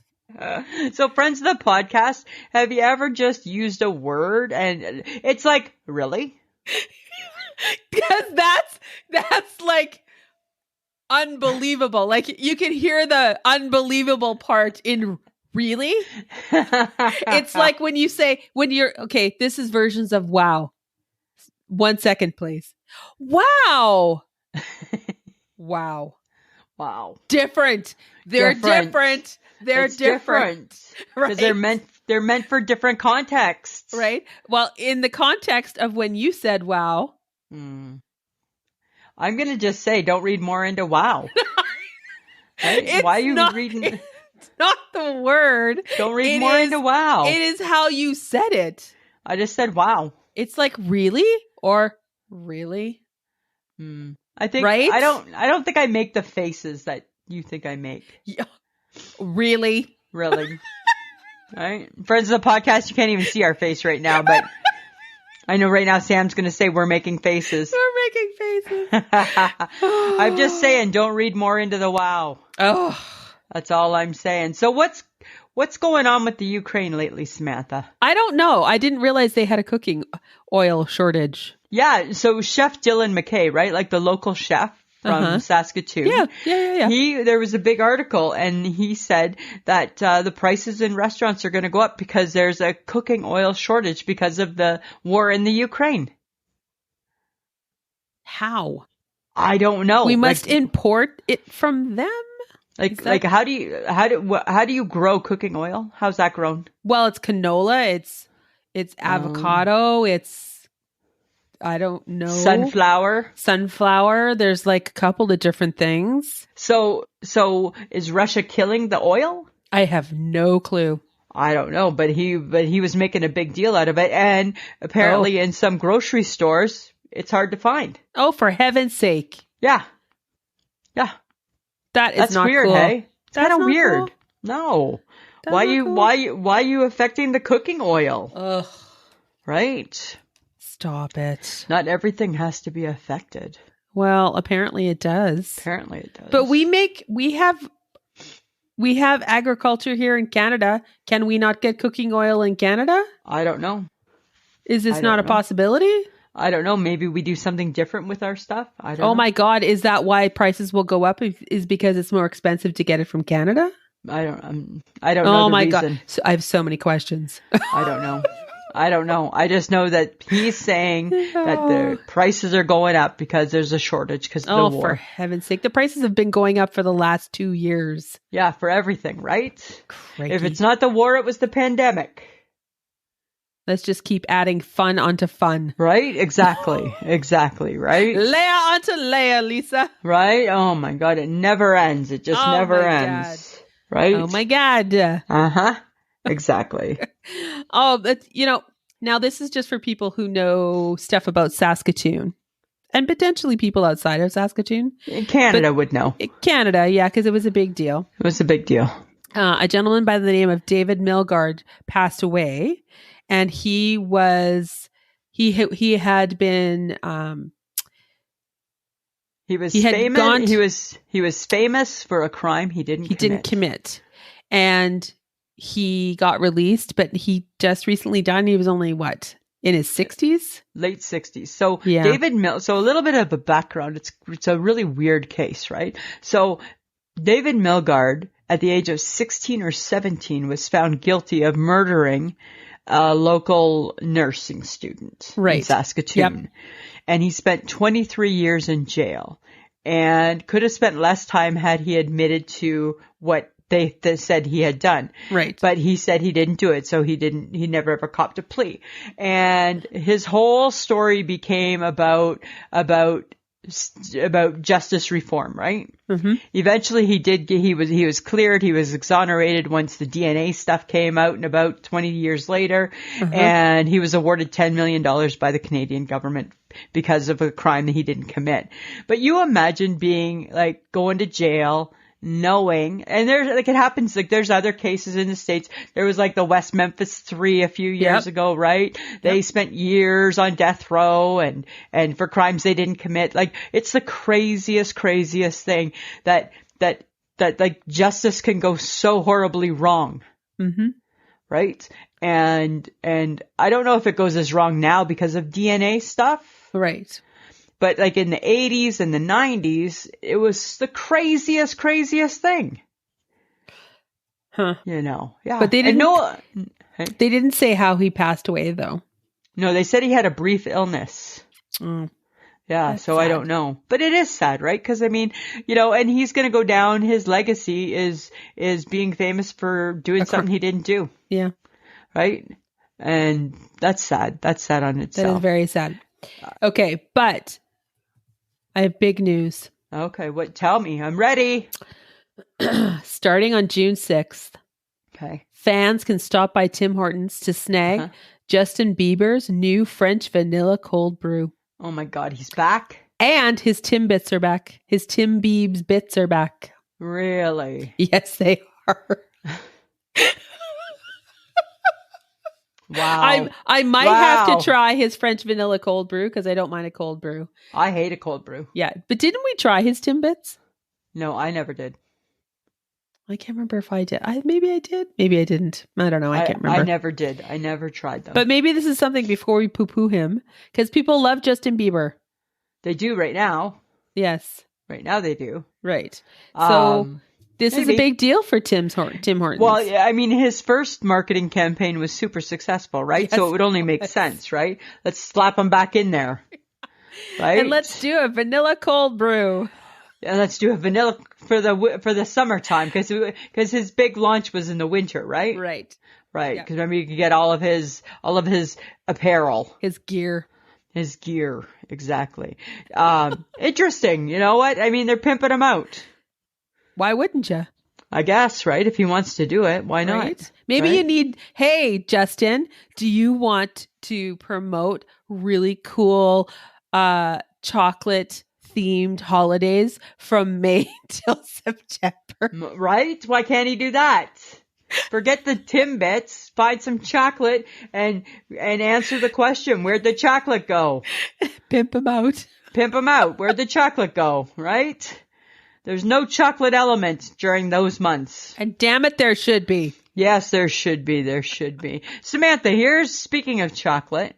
So friends of the podcast, have you ever just used a word and it's like, really? Because that's like unbelievable. Like you can hear the unbelievable part in really? It's like when okay, this is versions of wow. 1 second, please. Wow. Wow. Wow. Different. They're different. They're different. Because they're meant for different contexts. Right? Well, in the context of when you said wow. I'm going to just say, don't read more into wow. Right? Why are you reading? It's not the word. Don't read more into wow. It is how you said it. I just said wow. It's like really or really. I think right? I don't think I make the faces that you think I make. Yeah. Really? Really. Right? Friends of the podcast, you can't even see our face right now, but I know right now Sam's going to say we're making faces. We're making faces. I'm just saying, don't read more into the wow. Oh. That's all I'm saying. So what's going on with the Ukraine lately, Samantha? I don't know. I didn't realize they had a cooking oil shortage. Yeah. So Chef Dylan McKay, right? Like the local chef from Saskatoon. Yeah. There was a big article and he said that the prices in restaurants are going to go up because there's a cooking oil shortage because of the war in the Ukraine. How? I don't know. We must import it from them. How do you grow cooking oil? How's that grown? Well, it's canola, it's avocado, it's I don't know. Sunflower. There's like a couple of different things. So is Russia killing the oil? I have no clue. I don't know, but he was making a big deal out of it, and apparently in some grocery stores it's hard to find. Oh, for heaven's sake! Yeah. That's not weird, cool. Hey? It's kind of weird. Cool. No. Why you affecting the cooking oil? Ugh. Right? Stop it. Not everything has to be affected. Well, apparently it does. Apparently it does. But we have agriculture here in Canada. Can we not get cooking oil in Canada? I don't know. Is this not a possibility? I don't know. Maybe we do something different with our stuff. I don't know. Oh my God. Is that why prices will go up? Is because it's more expensive to get it from Canada? I don't know. Oh the my reason. God. So I have so many questions. I don't know. I just know that he's saying that the prices are going up because there's a shortage because of the war. For heaven's sake. The prices have been going up for the last 2 years. Yeah, for everything, right? Crikey. If it's not the war, it was the pandemic. Let's just keep adding fun onto fun. Right? Exactly. Exactly. Right? Layer onto layer, Lisa. Right? Oh my God. It never ends. It just never ends. God. Right? Oh my God. Uh-huh. Exactly. But now this is just for people who know stuff about Saskatoon and potentially people outside of Saskatoon. Canada would know. Canada, yeah, because it was a big deal. It was a big deal. A gentleman by the name of David Milgaard passed away. And he had been he was famous for a crime he didn't commit. And he got released, but he just recently died, and he was only in his 60s? Late 60s. So yeah. So a little bit of a background. It's a really weird case, right? So David Milgaard, at the age of 16 or 17, was found guilty of murdering a local nursing student in Saskatoon. Yep. And he spent 23 years in jail and could have spent less time had he admitted to what they said he had done. Right. But he said he didn't do it, so he never ever copped a plea. And his whole story became about justice reform, right? Mm-hmm. Eventually he was cleared, he was exonerated once the DNA stuff came out, and about 20 years later, and he was awarded $10 million by the Canadian government because of a crime that he didn't commit. But you imagine being going to jail, knowing, and it happens, there's other cases in the States. There was the West Memphis 3 a few years ago, right? They spent years on death row and for crimes they didn't commit. It's the craziest thing that justice can go so horribly wrong. Mm-hmm. Right? And I don't know if it goes as wrong now because of DNA stuff. Right. But in the 80s and the 90s, it was the craziest thing. Huh. Yeah. But they didn't say how he passed away, though. No, they said he had a brief illness. Mm. Yeah, so sad. I don't know. But it is sad, right? Because, and he's going to go down, his legacy is being famous for doing something he didn't do. Yeah. Right? And that's sad. That's sad on itself. That is very sad. Okay, but I have big news. Okay, tell me. I'm ready. Starting on June 6th. Okay. Fans can stop by Tim Hortons to snag Justin Bieber's new French vanilla cold brew. Oh my God, he's back? And his Tim Bits are back. His Tim Biebs bits are back. Really? Yes, they are. Wow. I might have to try his French vanilla cold brew because I don't mind a cold brew. I hate a cold brew. Yeah. But didn't we try his Timbits? No, I never did. I can't remember if I did. Maybe I did. Maybe I didn't. I don't know. I can't remember. I never did. I never tried them. But maybe this is something before we poo-poo him because people love Justin Bieber. They do right now. Yes. Right now they do. Right. So... This is a big deal for Tim Hortons. Well, yeah, his first marketing campaign was super successful, right? Yes. So it would only make sense, right? Let's slap him back in there, right? And let's do a vanilla cold brew. And let's do a vanilla for the summertime because his big launch was in the winter, right? Right. Right. Because remember, you could get all of his apparel, his gear. Exactly. Interesting. You know what? They're pimping him out. Why wouldn't you? I guess, right? If he wants to do it, why not? Right? Maybe you need, hey, Justin, do you want to promote really cool chocolate themed holidays from May till September? Right? Why can't he do that? Forget the Timbits, find some chocolate and answer the question, where'd the chocolate go? Pimp him out. Pimp them out. Where'd the chocolate go, right? There's no chocolate element during those months. And damn it, there should be. Yes, there should be. There should be. Samantha, here's, speaking of chocolate,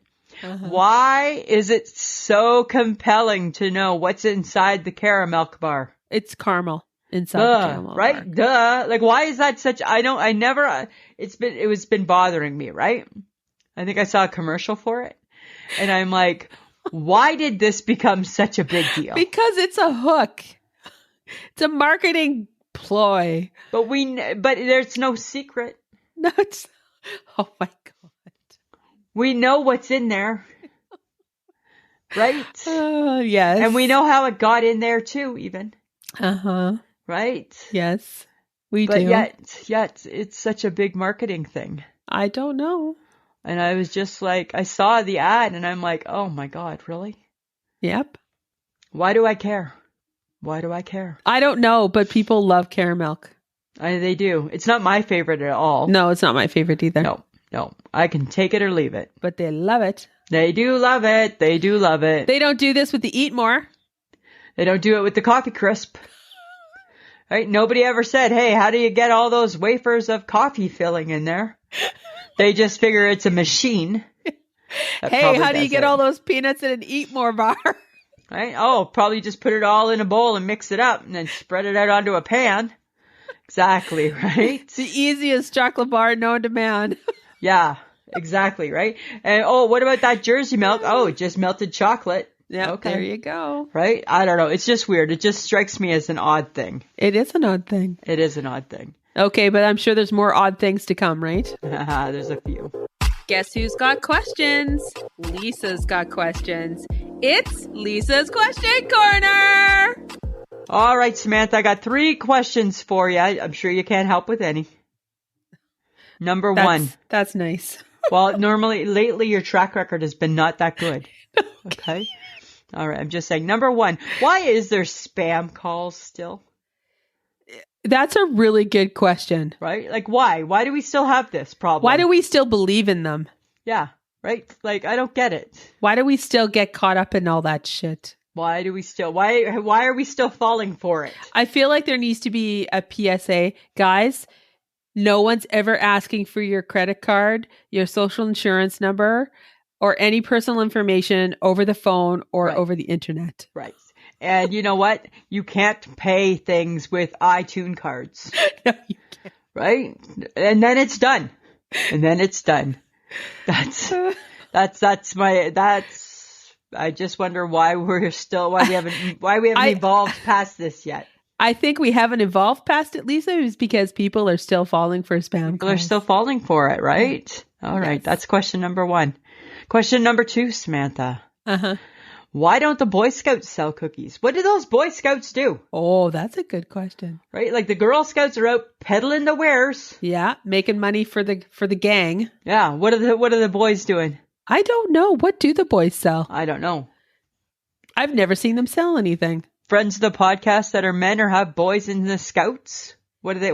why is it so compelling to know what's inside the caramel bar? It's caramel inside the caramel right? bar. Duh. Like, why is that such, it's been bothering me, right? I think I saw a commercial for it. And I'm like, why did this become such a big deal? Because it's a hook. It's a marketing ploy. But there's no secret. No, it's, oh my God. We know what's in there. Right? Yes. And we know how it got in there too, even. Right? Yes, we do. But yet, it's such a big marketing thing. I don't know. And I was just like, I saw the ad and I'm like, oh my God, really? Yep. Why do I care? Why do I care? I don't know, but people love caramel. They do. It's not my favorite at all. No, it's not my favorite either. No. I can take it or leave it. But they love it. They do love it. They do love it. They don't do this with the Eat More. They don't do it with the Coffee Crisp. Right? Nobody ever said, hey, how do you get all those wafers of coffee filling in there? They just figure it's a machine. Hey, how do you get all those peanuts in an Eat More bar? Right? Oh, probably just put it all in a bowl and mix it up and then spread it out onto a pan. Exactly, right? The easiest chocolate bar known to man. Yeah, exactly, right? And what about that Jersey milk? Oh, just melted chocolate. Yeah, okay. There you go. Right? I don't know. It's just weird. It just strikes me as an odd thing. It is an odd thing. It is an odd thing. Okay, but I'm sure there's more odd things to come, right? There's a few. Guess who's got questions? Lisa's got questions. It's Lisa's Question Corner! All right, Samantha, I got 3 questions for you. I'm sure you can't help with any. Number 1. That's nice. Well, lately your track record has been not that good. Okay. All right. I'm just saying. Number 1, why is there spam calls still? That's a really good question. Right? Like, why? Why do we still have this problem? Why do we still believe in them? Yeah. Right? Like, I don't get it. Why do we still get caught up in all that shit? Why are we still falling for it? I feel like there needs to be a PSA. Guys, no one's ever asking for your credit card, your social insurance number, or any personal information over the phone or over the internet. Right. And you know what? You can't pay things with iTunes cards. No, you can't. Right? And then it's done. I just wonder why we haven't evolved past this yet. I think we haven't evolved past it, Lisa, is because people are still falling for spam calls. People are still falling for it, right? All right. That's question number 1. Question number 2, Samantha. Why don't the Boy Scouts sell cookies? What do those Boy Scouts do? Oh, that's a good question. Right? Like the Girl Scouts are out peddling the wares. Yeah, making money for the gang. Yeah. What are the boys doing? I don't know. What do the boys sell? I don't know. I've never seen them sell anything. Friends of the podcast that are men or have boys in the Scouts? What do they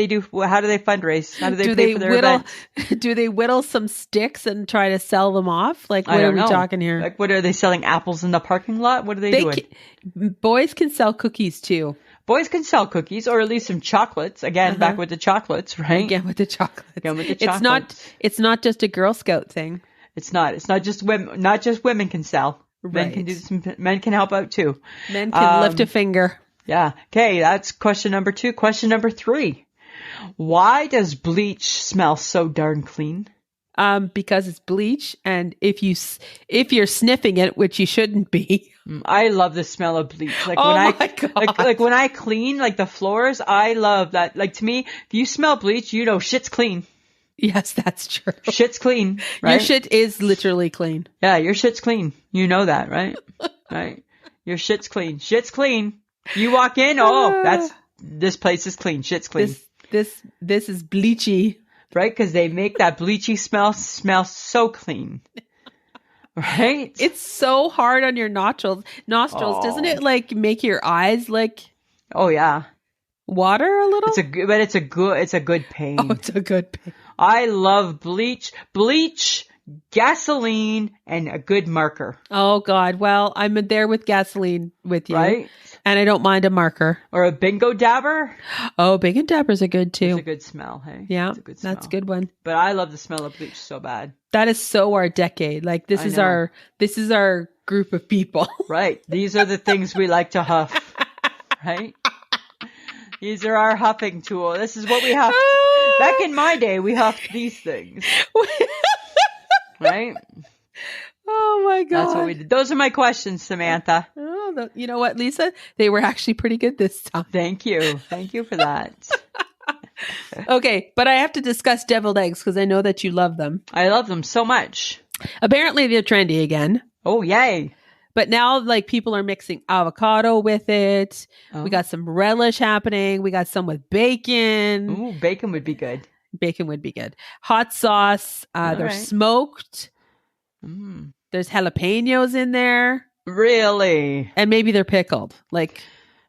do? How do they fundraise? How do they pay for their events? Do they whittle some sticks and try to sell them off? Like, what are we talking here? Like, what are they selling? Apples in the parking lot? What are they doing? Boys can sell cookies too. Boys can sell cookies, or at least some chocolates. Again, back with the chocolates, right? Again with the chocolates. It's not just a Girl Scout thing. It's not just women. Not just women can sell. Right. Men can help out too. Men can lift a finger. Yeah. Okay. That's question number 2. Question number 3. Why does bleach smell so darn clean? Because it's bleach, and if you're sniffing it, which you shouldn't be. I love the smell of bleach. Like my God. Like when I clean like the floors, I love that. Like to me, if you smell bleach, you know shit's clean. Yes, that's true. Shit's clean, right? Your shit is literally clean. Yeah, your shit's clean. You know that, right? Right. Your shit's clean. Shit's clean. You walk in, this place is clean. Shit's clean. This is bleachy. Right? Because they make that bleachy smell so clean. Right? It's so hard on your nostrils. Doesn't it like make your eyes like? Oh yeah. Water a little? It's a good pain. Oh, it's a good pain. I love bleach. Bleach gasoline, and a good marker. Oh, God. Well, I'm there with gasoline with you. Right? And I don't mind a marker. Or a bingo dabber. Oh, bingo dabbers are good too. It's a good smell, hey? Yeah, it's a good smell. That's a good one. But I love the smell of bleach so bad. That is so our decade. Like this is our group of people. Right. These are the things we like to huff. Right? These are our huffing tool. This is what we huffed. Back in my day, we huffed these things. Right? Oh my God. That's what we did. Those are my questions, Samantha. Oh, you know what, Lisa? They were actually pretty good this time. Thank you. Thank you for that. Okay, but I have to discuss deviled eggs because I know that you love them. I love them so much. Apparently they're trendy again. Oh, yay. But now like people are mixing avocado with it. Oh. We got some relish happening. We got some with bacon. Ooh, bacon would be good. Bacon would be good. Hot sauce. They're smoked. Mm. There's jalapenos in there. Really? And maybe they're pickled. Like,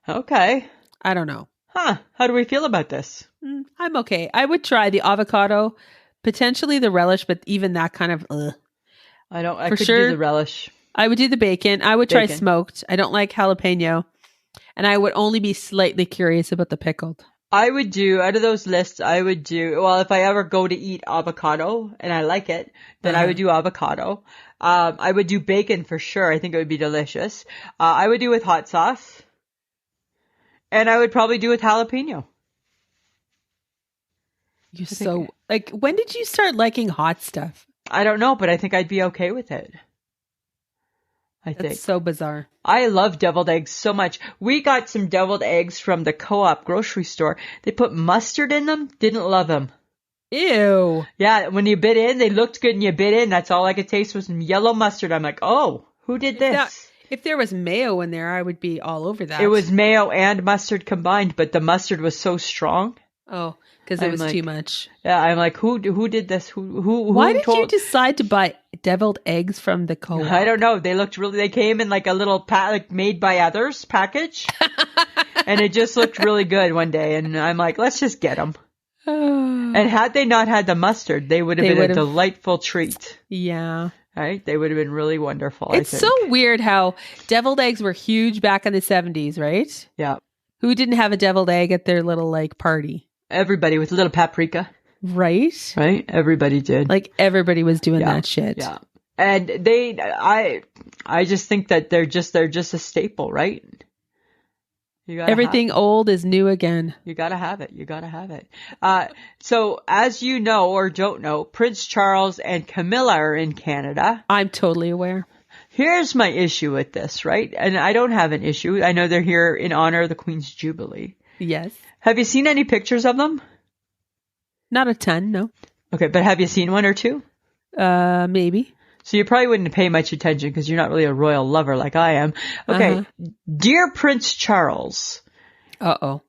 okay. I don't know. Huh. How do we feel about this? I'm okay. I would try the avocado, potentially the relish, but even that kind of, I could do the relish. I would do the bacon. I would try smoked. I don't like jalapeno. And I would only be slightly curious about the pickled. I would do, out of those lists, well, if I ever go to eat avocado and I like it, then I would do avocado. I would do bacon for sure. I think it would be delicious. I would do with hot sauce. And I would probably do with jalapeno. When did you start liking hot stuff? I don't know, but I think I'd be okay with it. That's so bizarre. I love deviled eggs so much. We got some deviled eggs from the Co-op grocery store. They put mustard in them. Didn't love them. Ew. Yeah, when you bit in, they looked good and you bit in. That's all I could taste was some yellow mustard. I'm like, oh, who did this? If there was mayo in there, I would be all over that. It was mayo and mustard combined, but the mustard was so strong. Oh, because it was too much. Yeah, I'm like, who did this? Why did you decide to buy deviled eggs from the Co-op? I don't know. They came in like a little made by others package. And it just looked really good one day. And I'm like, let's just get them. And had they not had the mustard, they would have been a delightful treat. Yeah. Right? They would have been really wonderful. It's so weird how deviled eggs were huge back in the 70s, right? Yeah. Who didn't have a deviled egg at their little party? Everybody with a little paprika. Right? Right? Everybody did. Like everybody was doing that shit. Yeah. And I just think that they're just a staple, right? Everything old is new again. You gotta have it. You gotta have it. So as you know or don't know, Prince Charles and Camilla are in Canada. I'm totally aware. Here's my issue with this, right? And I don't have an issue. I know they're here in honor of the Queen's Jubilee. Yes. Have you seen any pictures of them? Not a ton, no. Okay, but have you seen one or two? Maybe. So you probably wouldn't pay much attention because you're not really a royal lover like I am. Okay, Dear Prince Charles. Uh-oh.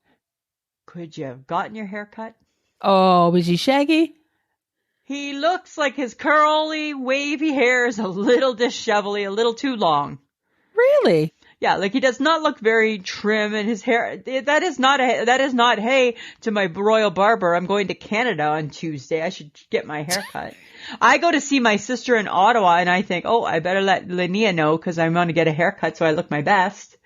Could you have gotten your hair cut? Oh, was he shaggy? He looks like his curly, wavy hair is a little disheveled, a little too long. Really? Yeah, like he does not look very trim, and his hair, that is not, hey, to my royal barber, I'm going to Canada on Tuesday. I should get my hair cut. I go to see my sister in Ottawa, and I think, oh, I better let Linnea know because I'm going to get a haircut so I look my best.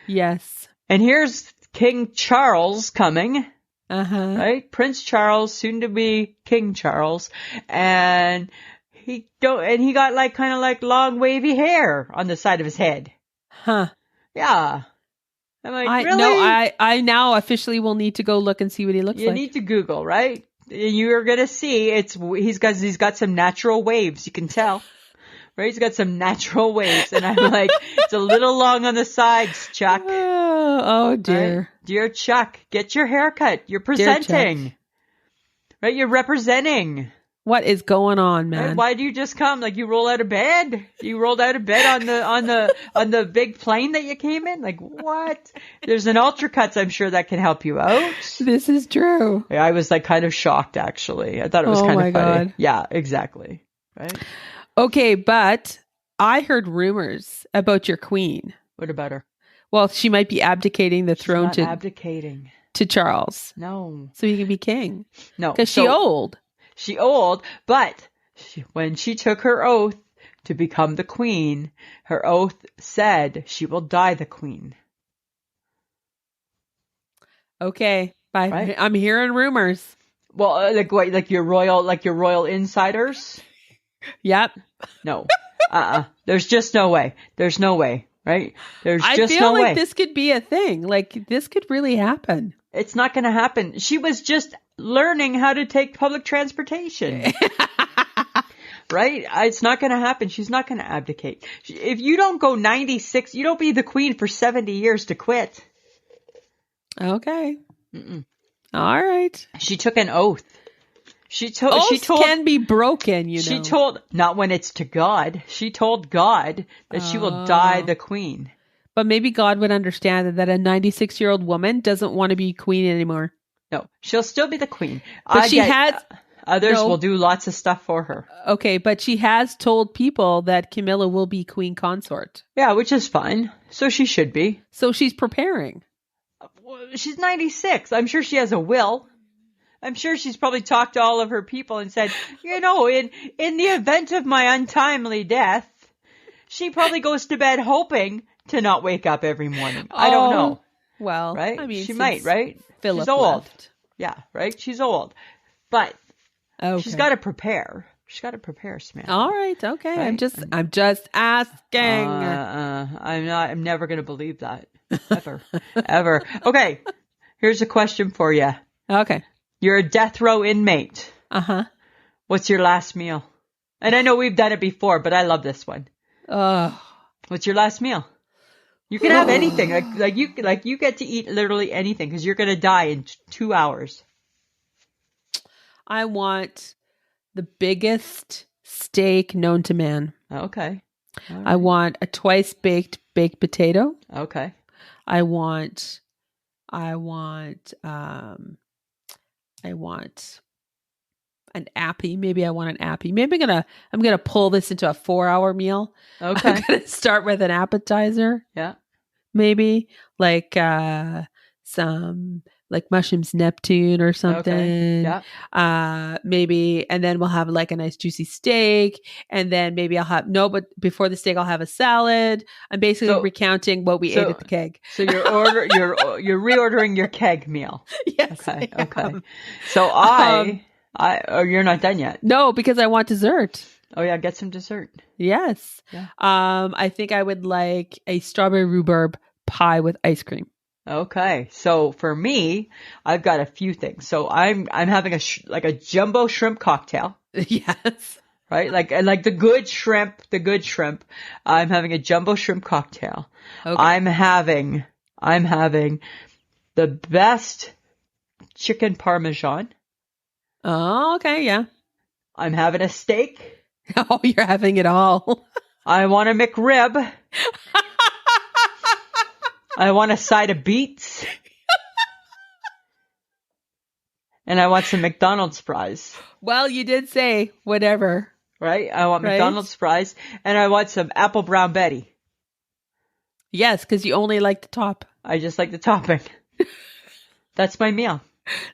Yes. And here's King Charles coming. Right? Prince Charles, soon to be King Charles. And he got like kind of like long wavy hair on the side of his head. Huh. Yeah. I'm like, really? No, I now officially will need to go look and see what he looks like. You need to Google, right? You're gonna see he's got some natural waves, you can tell. Right? He's got some natural waves. And I'm like, it's a little long on the sides, Chuck. Oh dear. Right? Dear Chuck, get your hair cut. You're presenting. Right? You're representing. What is going on, man? Right? Why do you just come? Like you roll out of bed? You rolled out of bed on the big plane that you came in? Like what? There's an Ultracuts, I'm sure, that can help you out. This is true. Yeah, I was like kind of shocked actually. I thought it was kind of funny. God. Yeah, exactly. Right? Okay, but I heard rumors about your queen. What about her? Well, she might be abdicating the throne to Charles. No. So he can be king. No. Because she's old. She old, but When she took her oath to become the queen, her oath said she will die the queen. Okay. Right? I'm hearing rumors. Well, like your royal insiders? Yep. No. There's just no way. There's no way, right? I feel like this could be a thing. Like this could really happen. It's not going to happen. She was just learning how to take public transportation. Right? It's not going to happen. She's not going to abdicate. If you don't go 96, you don't be the queen for 70 years to quit. Okay. All right. She took an oath. Oaths can be broken, you know. She told, not when it's to God. She told God that she will die the queen. But maybe God would understand that a 96-year-old woman doesn't want to be queen anymore. No, she'll still be the queen. But others will do lots of stuff for her. Okay, but she has told people that Camilla will be queen consort. Yeah, which is fine. So she should be. So she's preparing. She's 96. I'm sure she has a will. I'm sure she's probably talked to all of her people and said, in the event of my untimely death, she probably goes to bed hoping to not wake up every morning. I don't know. Well, right? I mean, she might, right? Philip she's old. Left. Yeah, right? She's old. But she's got to prepare. She's got to prepare, Samantha. All right. Okay. Right? I'm just asking. I'm never going to believe that. Ever. Okay. Here's a question for you. Okay. You're a death row inmate. Uh-huh. What's your last meal? And I know we've done it before, but I love this one. What's your last meal? You can have anything. You get to eat literally anything because you're going to die in 2 hours. I want the biggest steak known to man. Okay. Right. I want a twice baked potato. Okay. I want an appy. Maybe I want an appy. Maybe I'm gonna pull this into a 4-hour meal. Okay. I'm gonna start with an appetizer. Yeah. Maybe like some like mushrooms Neptune or something. Okay. Yeah. Maybe, and then we'll have like a nice juicy steak, and then maybe but before the steak I'll have a salad. I'm basically recounting what we ate at the keg. So you're reordering your keg meal. Yes. Okay. Okay. So you're not done yet. No, because I want dessert. Oh yeah, get some dessert. Yes. Yeah. I think I would like a strawberry rhubarb pie with ice cream. Okay. So for me, I've got a few things. So I'm having a jumbo shrimp cocktail. Yes. Right? Like the good shrimp. I'm having a jumbo shrimp cocktail. Okay. I'm having the best chicken parmesan. Oh, okay. Yeah. I'm having a steak. Oh, you're having it all. I want a McRib. I want a side of beets. And I want some McDonald's fries. Well, you did say whatever. Right? I want McDonald's fries. And I want some apple brown Betty. Yes, because you only like the top. I just like the topping. That's my meal.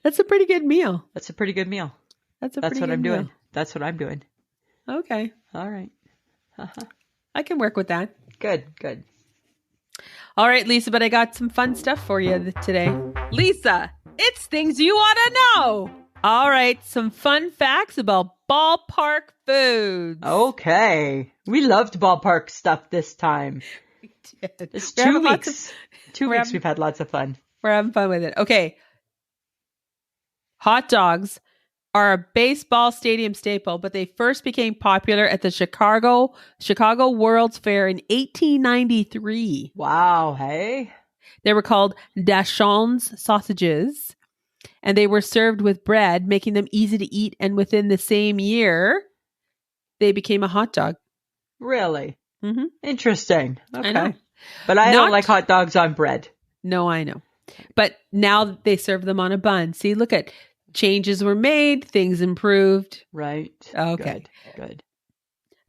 That's a pretty good meal. That's what I'm doing. That's what I'm doing. Okay. All right. I can work with that. Good. All right, Lisa, but I got some fun stuff for you today. Lisa, it's things you want to know. All right, some fun facts about ballpark foods. Okay. We loved ballpark stuff this time. We did. It's 2 weeks. 2 weeks we've had lots of fun. We're having fun with it. Okay. Hot dogs are a baseball stadium staple, but they first became popular at the Chicago World's Fair in 1893. Wow, hey? They were called Dachshund's sausages, and they were served with bread, making them easy to eat, and within the same year, they became a hot dog. Really? Mm-hmm. Interesting. Okay. I know. But I don't like hot dogs on bread. No, I know. But now they serve them on a bun. See, look at... Changes were made, things improved. Right. Okay. Good.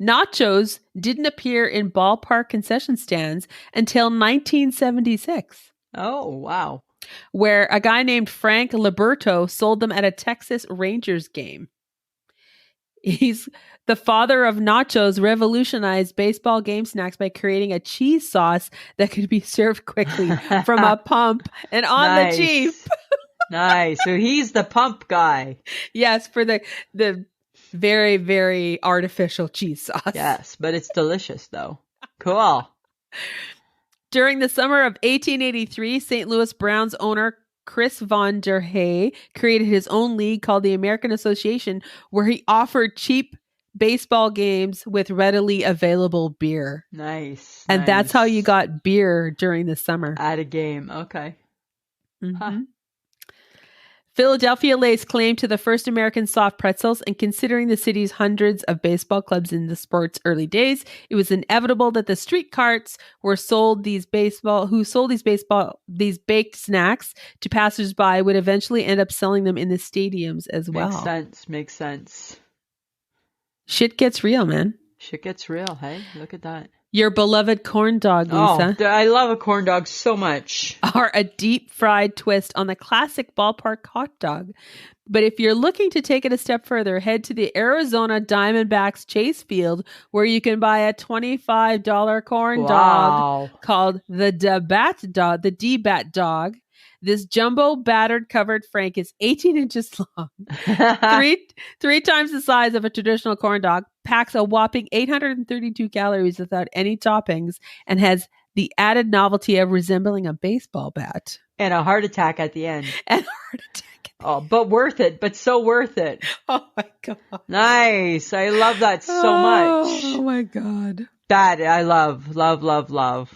Nachos didn't appear in ballpark concession stands until 1976. Oh, wow. Where a guy named Frank Liberto sold them at a Texas Rangers game. He's the father of nachos, revolutionized baseball game snacks by creating a cheese sauce that could be served quickly from a pump and on the cheap. Nice. So he's the pump guy. Yes, for the very, very artificial cheese sauce. Yes, but it's delicious though. Cool. During the summer of 1883, St. Louis Browns owner Chris Von der Hay created his own league called the American Association, where he offered cheap baseball games with readily available beer. Nice. And that's how you got beer during the summer. At a game. Okay. Mm-hmm. Huh. Philadelphia lays claim to the first American soft pretzels, and considering the city's hundreds of baseball clubs in the sport's early days, it was inevitable that the street carts sold these baked snacks to passersby would eventually end up selling them in the stadiums as well. Makes sense. Shit gets real, man. Shit gets real. Hey, look at that. Your beloved corn dog, Lisa. Oh, I love a corn dog so much. Are a deep fried twist on the classic ballpark hot dog. But if you're looking to take it a step further, head to the Arizona Diamondbacks Chase Field, where you can buy a $25 corn dog called the D-Bat dog. This jumbo battered covered frank is 18 inches long, three times the size of a traditional corn dog, packs a whopping 832 calories without any toppings, and has the added novelty of resembling a baseball bat. And a heart attack at the end. Oh, but worth it. But so worth it. Oh my God. Nice. I love that so much. Oh my God. That I love. Love.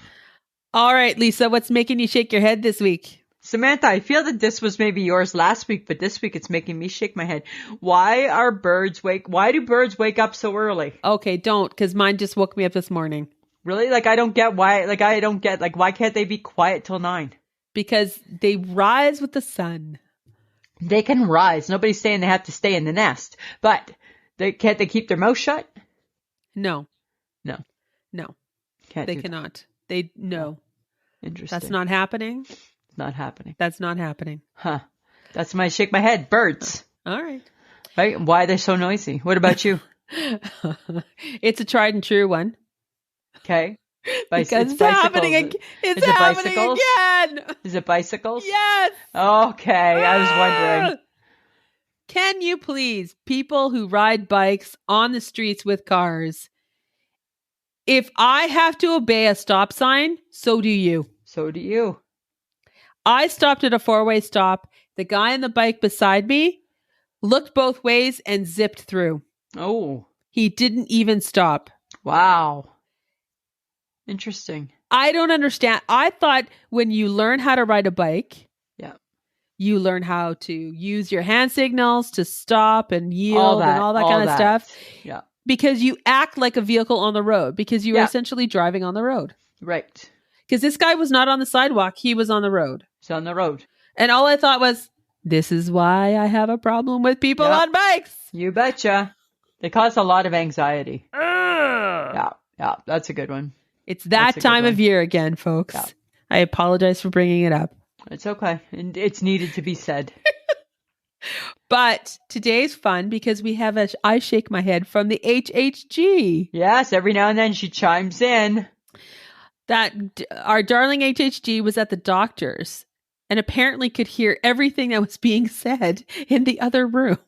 All right, Lisa, what's making you shake your head this week? Samantha, I feel that this was maybe yours last week, but this week it's making me shake my head. Why do birds wake up so early? Okay, don't, because mine just woke me up this morning. Really? I don't get why, why can't they be quiet till 9? Because they rise with the sun. They can rise. Nobody's saying they have to stay in the nest, but can't they keep their mouth shut? No. Can't they cannot. No. Interesting. That's not happening. Not happening. That's not happening. Huh. That's my shake my head. Birds. All right. Right? Why are they so noisy? What about you? It's a tried and true one. Okay. Because it's happening again. It's happening again. Is it bicycles? Yes. Okay. I was wondering. Can you please, people who ride bikes on the streets with cars, if I have to obey a stop sign, so do you. So do you. I stopped at a 4-way stop. The guy on the bike beside me looked both ways and zipped through. Oh. He didn't even stop. Wow. Interesting. I don't understand. I thought when you learn how to ride a bike, you learn how to use your hand signals to stop and yield and all that kind of stuff. Yeah. Because you act like a vehicle on the road, because you are essentially driving on the road. Right. Because this guy was not on the sidewalk. He was on the road. He's on the road. And all I thought was, this is why I have a problem with people on bikes. You betcha. They cause a lot of anxiety. Yeah. That's a good one. It's that time of year again, folks. Yeah. I apologize for bringing it up. It's okay. And it's needed to be said. But today's fun because we have I shake my head from the HHG. Yes, every now and then she chimes in. That our darling HHG was at the doctor's and apparently could hear everything that was being said in the other room.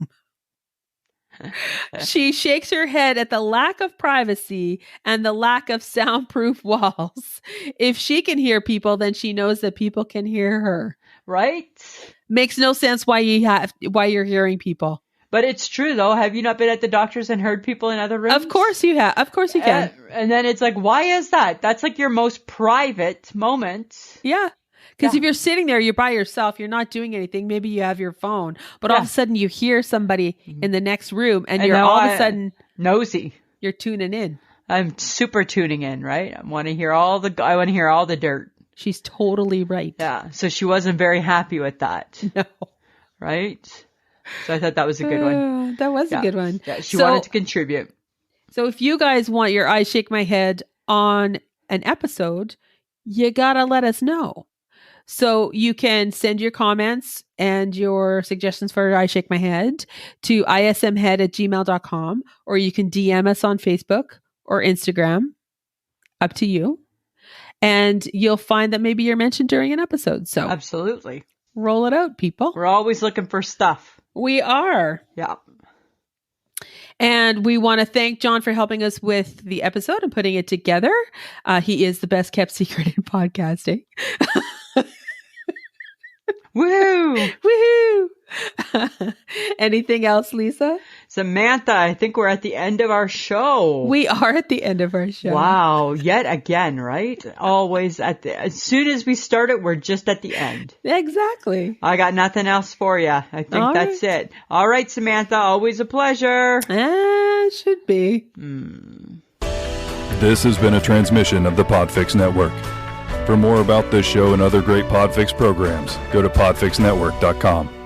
She shakes her head at the lack of privacy and the lack of soundproof walls. If she can hear people, then she knows that people can hear her. Right? Makes no sense why you're hearing people. But it's true, though. Have you not been at the doctor's and heard people in other rooms? Of course you have. Of course you can. And then it's like, why is that? That's like your most private moment. Yeah. Because if you're sitting there, you're by yourself, you're not doing anything. Maybe you have your phone. But all of a sudden you hear somebody in the next room and you're all of a sudden nosy. You're tuning in. I'm super tuning in, right? I want to hear all the dirt. She's totally right. Yeah. So she wasn't very happy with that. No. Right? So I thought that was a good one. That was a good one. Yeah, she wanted to contribute. So if you guys want your I Shake My Head on an episode, you got to let us know. So you can send your comments and your suggestions for I Shake My Head to ismhead@gmail.com, or you can DM us on Facebook or Instagram. Up to you. And you'll find that maybe you're mentioned during an episode. So absolutely. Roll it out, people. We're always looking for stuff. We are. Yeah. And we want to thank John for helping us with the episode and putting it together. He is the best kept secret in podcasting. Woohoo! Woohoo! Anything else, Lisa? Samantha, I think we're at the end of our show. We are at the end of our show. Wow. Yet again, right? Always as soon as we start it, we're just at the end. Exactly. I got nothing else for you. I think that's it. All right, Samantha. Always a pleasure. Should be. This has been a transmission of the Podfix Network. For more about this show and other great Podfix programs, go to podfixnetwork.com.